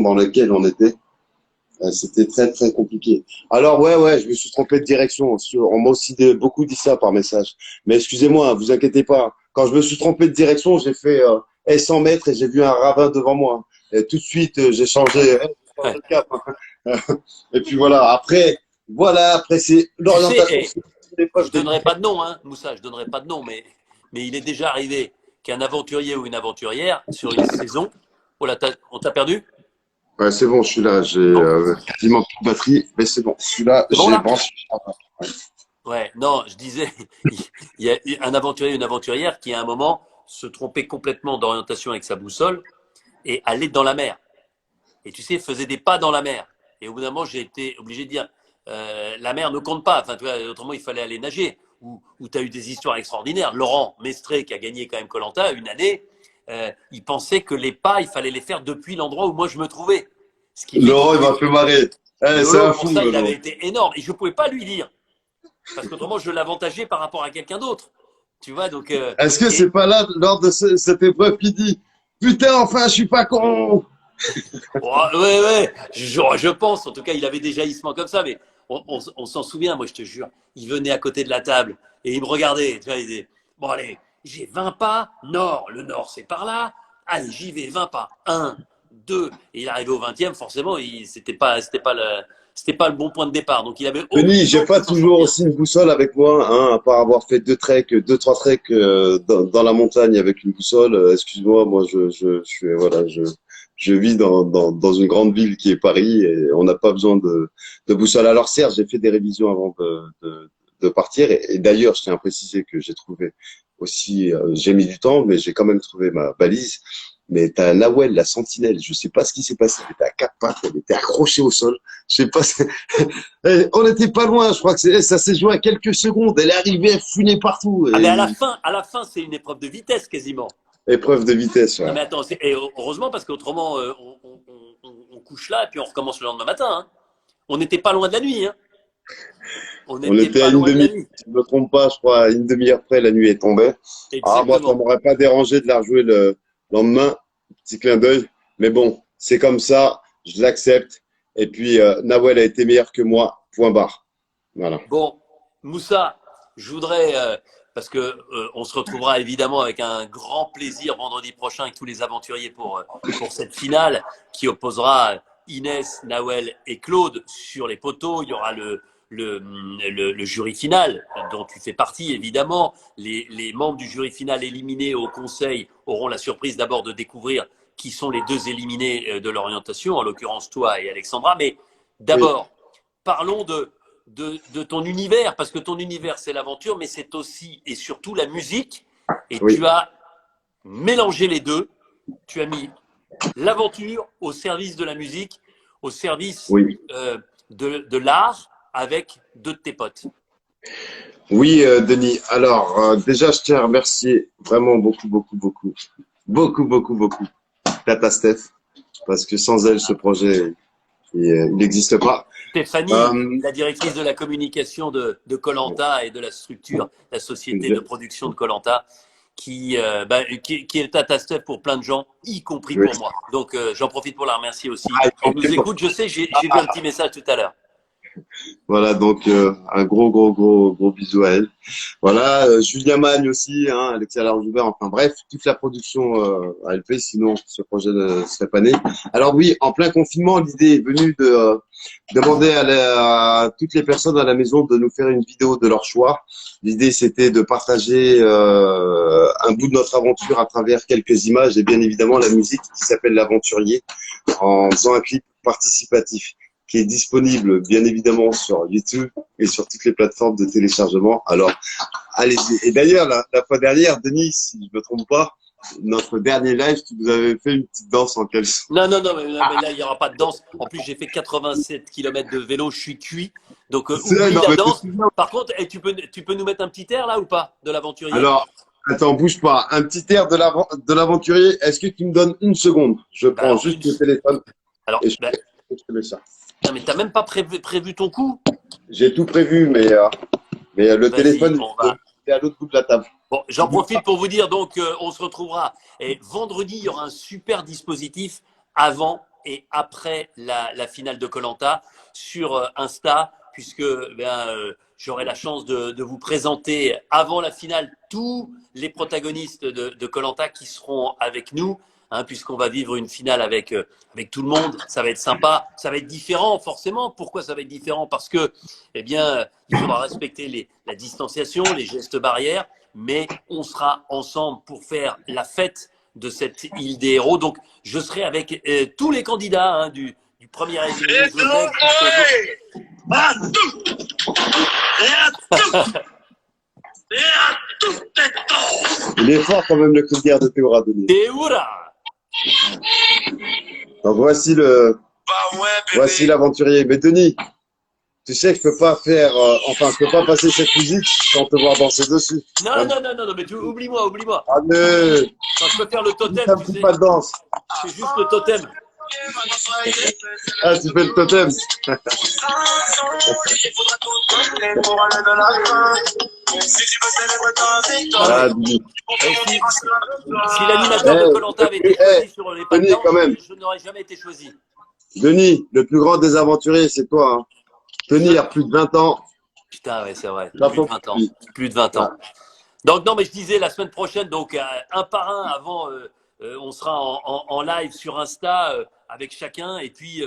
dans lesquelles on était, c'était très très compliqué. Alors ouais, je me suis trompé de direction. On m'a aussi beaucoup dit ça par message. Mais excusez-moi, vous inquiétez pas. Quand je me suis trompé de direction, j'ai fait 100 mètres et j'ai vu un ravin devant moi. Et tout de suite, j'ai changé, Ouais. de cap. Et puis voilà, après c'est Tu sais, l'orientation, et c'est l'épreuve je de donnerai vitesse. pas de nom, hein, Moussa, je donnerai pas de nom, mais il est déjà arrivé qu'un aventurier ou une aventurière sur une saison, oh là, on t'a perdu? Ouais, c'est bon, je suis là, j'ai Bon, quasiment plus de batterie, mais c'est bon, je suis là, c'est bon j'ai là? branché. Ouais, non, je disais, il y a un aventurier, une aventurière qui à un moment se trompait complètement d'orientation avec sa boussole et allait dans la mer. Et tu sais, faisait des pas dans la mer. Et au bout d'un moment, j'ai été obligé de dire, la mer ne compte pas. Enfin, tu vois, autrement, il fallait aller nager. Ou tu as eu des histoires extraordinaires. Laurent Mestré, qui a gagné quand même Colanta une année, il pensait que les pas, il fallait les faire depuis l'endroit où moi je me trouvais. Ce qui fait Laurent, qu'il il m'a fait marrer. mais Eh, c'est un Laurent, pour fou, ça, il Laurent. avait été énorme. Et je ne pouvais pas lui dire. Parce qu'autrement, je l'avantageais par rapport à quelqu'un d'autre. Tu vois, donc. Est-ce que c'est Et, pas là, lors de cette épreuve, qu'il dit, putain, enfin, je suis pas con! oh, ouais, ouais, je pense. En tout cas, il avait des jaillissements comme ça, mais on s'en souvient, moi, je te jure. Il venait à côté de la table et il me regardait. Tu vois, il disait, bon, allez, j'ai 20 pas, nord. Le nord, c'est par là. Allez, j'y vais, 20 pas. Un, deux. Et il arrivait au 20e, forcément, c'était pas le bon point de départ. Donc, il avait Denis, aucune j'ai chance pas de s'en toujours sortir. aussi une boussole avec moi, hein, à part avoir fait deux, trois treks dans la montagne avec une boussole. Excuse-moi, moi, je suis, voilà, je vis dans une grande ville qui est Paris et on n'a pas besoin de boussole. Alors certes, j'ai fait des révisions avant de partir et d'ailleurs, je tiens à préciser que j'ai trouvé aussi, j'ai mis du temps, mais j'ai quand même trouvé ma balise. Mais t'as Nawel, la sentinelle, je sais pas ce qui s'est passé, elle était à quatre pattes, elle était accrochée au sol. Je sais pas, on n'était pas loin, je crois que ça s'est joué à quelques secondes. Elle est arrivée, elle funait partout. Ah, mais Et à la fin, c'est une épreuve de vitesse quasiment. épreuve de vitesse, Non, ouais. mais attends, et heureusement, parce qu'autrement, on couche là et puis on recommence le lendemain matin. Hein. On n'était pas loin de la nuit. Hein. On On n'était était à pas une loin de la demi, nuit. si je me trompe pas, je crois, à une demi-heure près, la nuit est tombée. Ah, moi, ça Exactement. m'aurait pas dérangé de la rejouer le lendemain. Petit clin d'œil. Mais bon, c'est comme ça, je l'accepte. Et puis, Nawel a été meilleur que moi, point barre. Voilà. Bon, Moussa, je voudrais, parce que on se retrouvera évidemment avec un grand plaisir vendredi prochain avec tous les aventuriers pour cette finale qui opposera Inès, Nawel et Claude sur les poteaux. Il y aura le jury final dont tu fais partie évidemment. Les membres du jury final éliminés au conseil auront la surprise d'abord de découvrir qui sont les deux éliminés de l'orientation, en l'occurrence toi et Alexandra. Mais Oui, d'abord, parlons de ton univers, parce que ton univers, c'est l'aventure, mais c'est aussi et surtout la musique. Et oui, tu as mélangé les deux. Tu as mis l'aventure au service de la musique, au service oui. de l'art avec deux de tes potes. Oui, Denis. Alors, déjà, je tiens à remercier vraiment beaucoup, beaucoup, beaucoup, beaucoup, beaucoup, beaucoup, Tata Steph, parce que sans elle, ce projet, il n'existe pas. Stéphanie, Euh, la directrice de la communication de Colanta et de la structure, la société de production de Colanta, qui est Tata Steph pour plein de gens, y compris oui. pour moi. Donc j'en profite pour la remercier aussi. Elle nous Ah, écoute, je sais, j'ai vu un petit message tout à l'heure. voilà, donc un gros, gros, gros, gros bisou à elle. Voilà, Julien Magne aussi, hein, Alexia Laroujouber, enfin bref, toute la production a LP, sinon ce projet ne serait pas né. Alors oui, en plein confinement, l'idée est venue de demander à toutes les personnes à la maison de nous faire une vidéo de leur choix. L'idée, c'était de partager un bout de notre aventure à travers quelques images et bien évidemment la musique qui s'appelle L'Aventurier en faisant un clip participatif qui est disponible bien évidemment sur YouTube et sur toutes les plateformes de téléchargement. Alors, allez-y. Et d'ailleurs, la fois dernière, Denis, si je me trompe pas, notre dernier live, tu nous avais fait une petite danse en caleçon. Non, non, non, mais là, il n'y aura pas de danse. En plus, j'ai fait 87 km de vélo, je suis cuit. Donc, oublie Non, la mais danse. Par contre, tu peux nous mettre un petit air là ou pas de l'aventurier? alors, attends, bouge pas. Un petit air de l'aventurier. Est-ce que tu me donnes une seconde? Je Bah prends alors, juste le téléphone alors, et je bah, te mets ça. non, mais t'as même pas prévu ton coup? J'ai tout prévu, mais le Vas-y, téléphone on il va. est à l'autre bout de la table. Bon, Tu j'en bouges profite pour vous dire, donc, on se retrouvera. Et vendredi, il y aura un super dispositif avant et après la finale de Colanta sur Insta, puisque j'aurai la chance de vous présenter avant la finale tous les protagonistes de Colanta qui seront avec nous. hein, puisqu'on va vivre une finale avec tout le monde. Ça va être sympa, ça va être différent forcément. Pourquoi ça va être différent? Parce que, eh bien, il faudra respecter la distanciation, les gestes barrières, mais on sera ensemble pour faire la fête de cette île des héros. Donc, je serai avec tous les candidats hein, du premier éliminé Joseph Il est fort quand même le cri de guerre de Théora, Denis. Théoura. Donc voici l'aventurier. Mais Denis, tu sais que je peux pas faire, je peux pas passer cette musique sans te voir danser dessus. Non, mais oublie-moi. Allez, Quand je peux faire le totem, ça me tu fout sais, pas de danse. c'est juste le totem. Ah, tu fais le totem. Ah, Denis. Et si l'animateur de Koh-Lanta avait été choisi sur les Denis, pattes quand même. je n'aurais jamais été choisi. Denis, le plus grand des aventuriers, c'est toi. Hein. Tenir plus de 20 ans. Putain, ouais, c'est vrai. Là, Plus de 20 ans. Plus de 20 ans. Donc, non, mais je disais la semaine prochaine, donc un par un, avant, on sera en live sur Insta avec chacun. Et puis,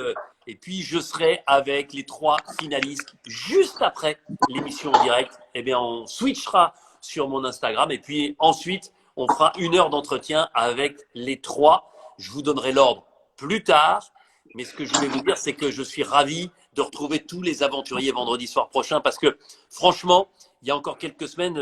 je serai avec les 3 finalistes juste après l'émission en direct. Eh bien, on switchera sur mon Instagram. Et puis, ensuite, on fera 1 heure d'entretien avec les 3. Je vous donnerai l'ordre plus tard. Mais ce que je voulais vous dire, c'est que je suis ravi de retrouver tous les aventuriers vendredi soir prochain parce que franchement, il y a encore quelques semaines,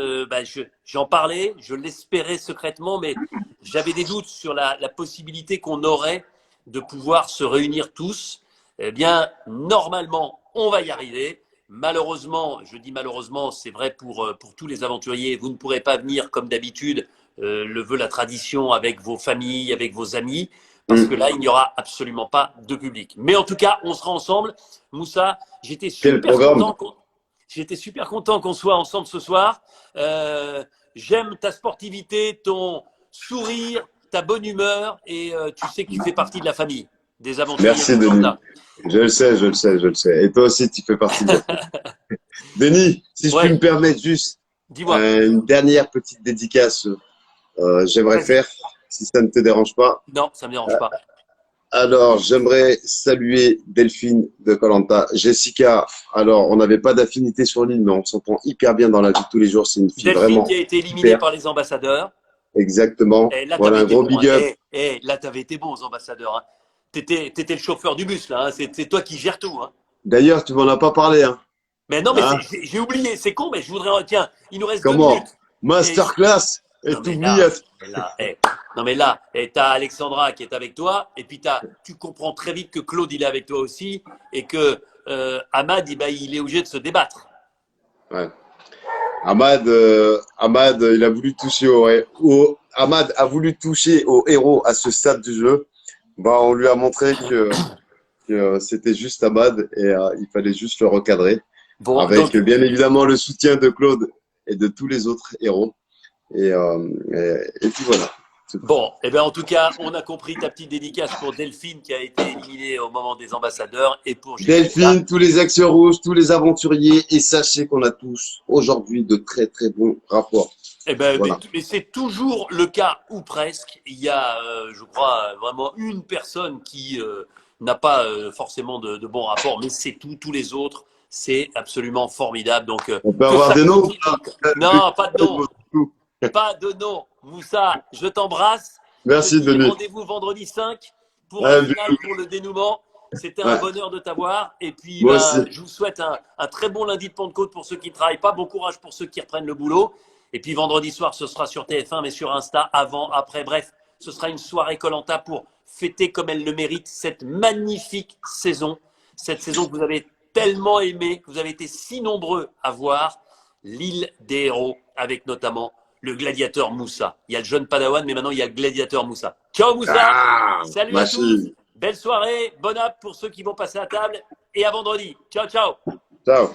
j'en parlais, je l'espérais secrètement, mais j'avais des doutes sur la possibilité qu'on aurait de pouvoir se réunir tous. Eh bien, normalement, on va y arriver. Malheureusement, je dis malheureusement, c'est vrai pour tous les aventuriers, vous ne pourrez pas venir comme d'habitude, le veut la tradition, avec vos familles, avec vos amis. Parce que là, il n'y aura absolument pas de public. Mais en tout cas, on sera ensemble. Moussa, j'étais super content qu'on soit ensemble ce soir. J'aime ta sportivité, ton sourire, ta bonne humeur. Et tu sais que tu fais partie de la famille des aventuriers. Merci, Denis. Je le sais. Et toi aussi, tu fais partie de la famille. Denis, si je peux me permettre juste une dernière petite dédicace, j'aimerais faire. Si ça ne te dérange pas. Non, ça ne me dérange pas. Alors, j'aimerais saluer Delphine de Koh-Lanta. Jessica, alors, on n'avait pas d'affinité sur l'île, mais on s'entend hyper bien dans la vie de tous les jours. C'est une fille Delphine vraiment qui a été éliminée par les ambassadeurs. Exactement. Là, voilà, un gros big up. Là, tu avais été bon aux ambassadeurs. Hein. Tu étais le chauffeur du bus, là. Hein. C'est toi qui gères tout. Hein. D'ailleurs, tu m'en as pas parlé. Hein. Mais non, mais j'ai oublié. C'est con, mais je voudrais… Tiens, il nous reste 2 Comment minutes. Masterclass. Et non mais là, t'as Alexandra qui est avec toi, et puis tu comprends très vite que Claude il est avec toi aussi, et que Ahmad, il est obligé de se débattre. Ouais. Ahmad, il a voulu toucher Ahmad a voulu toucher au héros à ce stade du jeu. Bah, on lui a montré que c'était juste Ahmad et il fallait juste le recadrer. Bon, avec bien évidemment le soutien de Claude et de tous les autres héros. Et puis voilà. Bon, et bien en tout cas, on a compris ta petite dédicace pour Delphine qui a été éliminée au moment des ambassadeurs et pour Delphine, tous les Axes rouges, tous les aventuriers, et sachez qu'on a tous aujourd'hui de très très bons rapports. Eh ben, voilà. Mais c'est toujours le cas ou presque. Il y a, je crois, vraiment une personne qui n'a pas forcément de bons rapports, mais c'est tout. Tous les autres, c'est absolument formidable. Donc, on peut avoir des noms. Non, pas de nom. Pas de nom. Moussa, je t'embrasse. Merci, Denis. Rendez-vous vendredi 5 pour un final, pour le dénouement. C'était un bonheur de t'avoir. Et puis, je vous souhaite un très bon lundi de Pentecôte pour ceux qui ne travaillent pas. Bon courage pour ceux qui reprennent le boulot. Et puis, vendredi soir, ce sera sur TF1, mais sur Insta, avant, après. Bref, ce sera une soirée Koh-Lanta pour fêter comme elle le mérite cette magnifique saison. Cette saison que vous avez tellement aimée, que vous avez été si nombreux à voir. L'île des héros, avec notamment le gladiateur Moussa. Il y a le jeune Padawan, mais maintenant il y a le gladiateur Moussa. Ciao Moussa. Salut à tous. Belle soirée, bonne app pour ceux qui vont passer à table et à vendredi. Ciao, ciao. Ciao.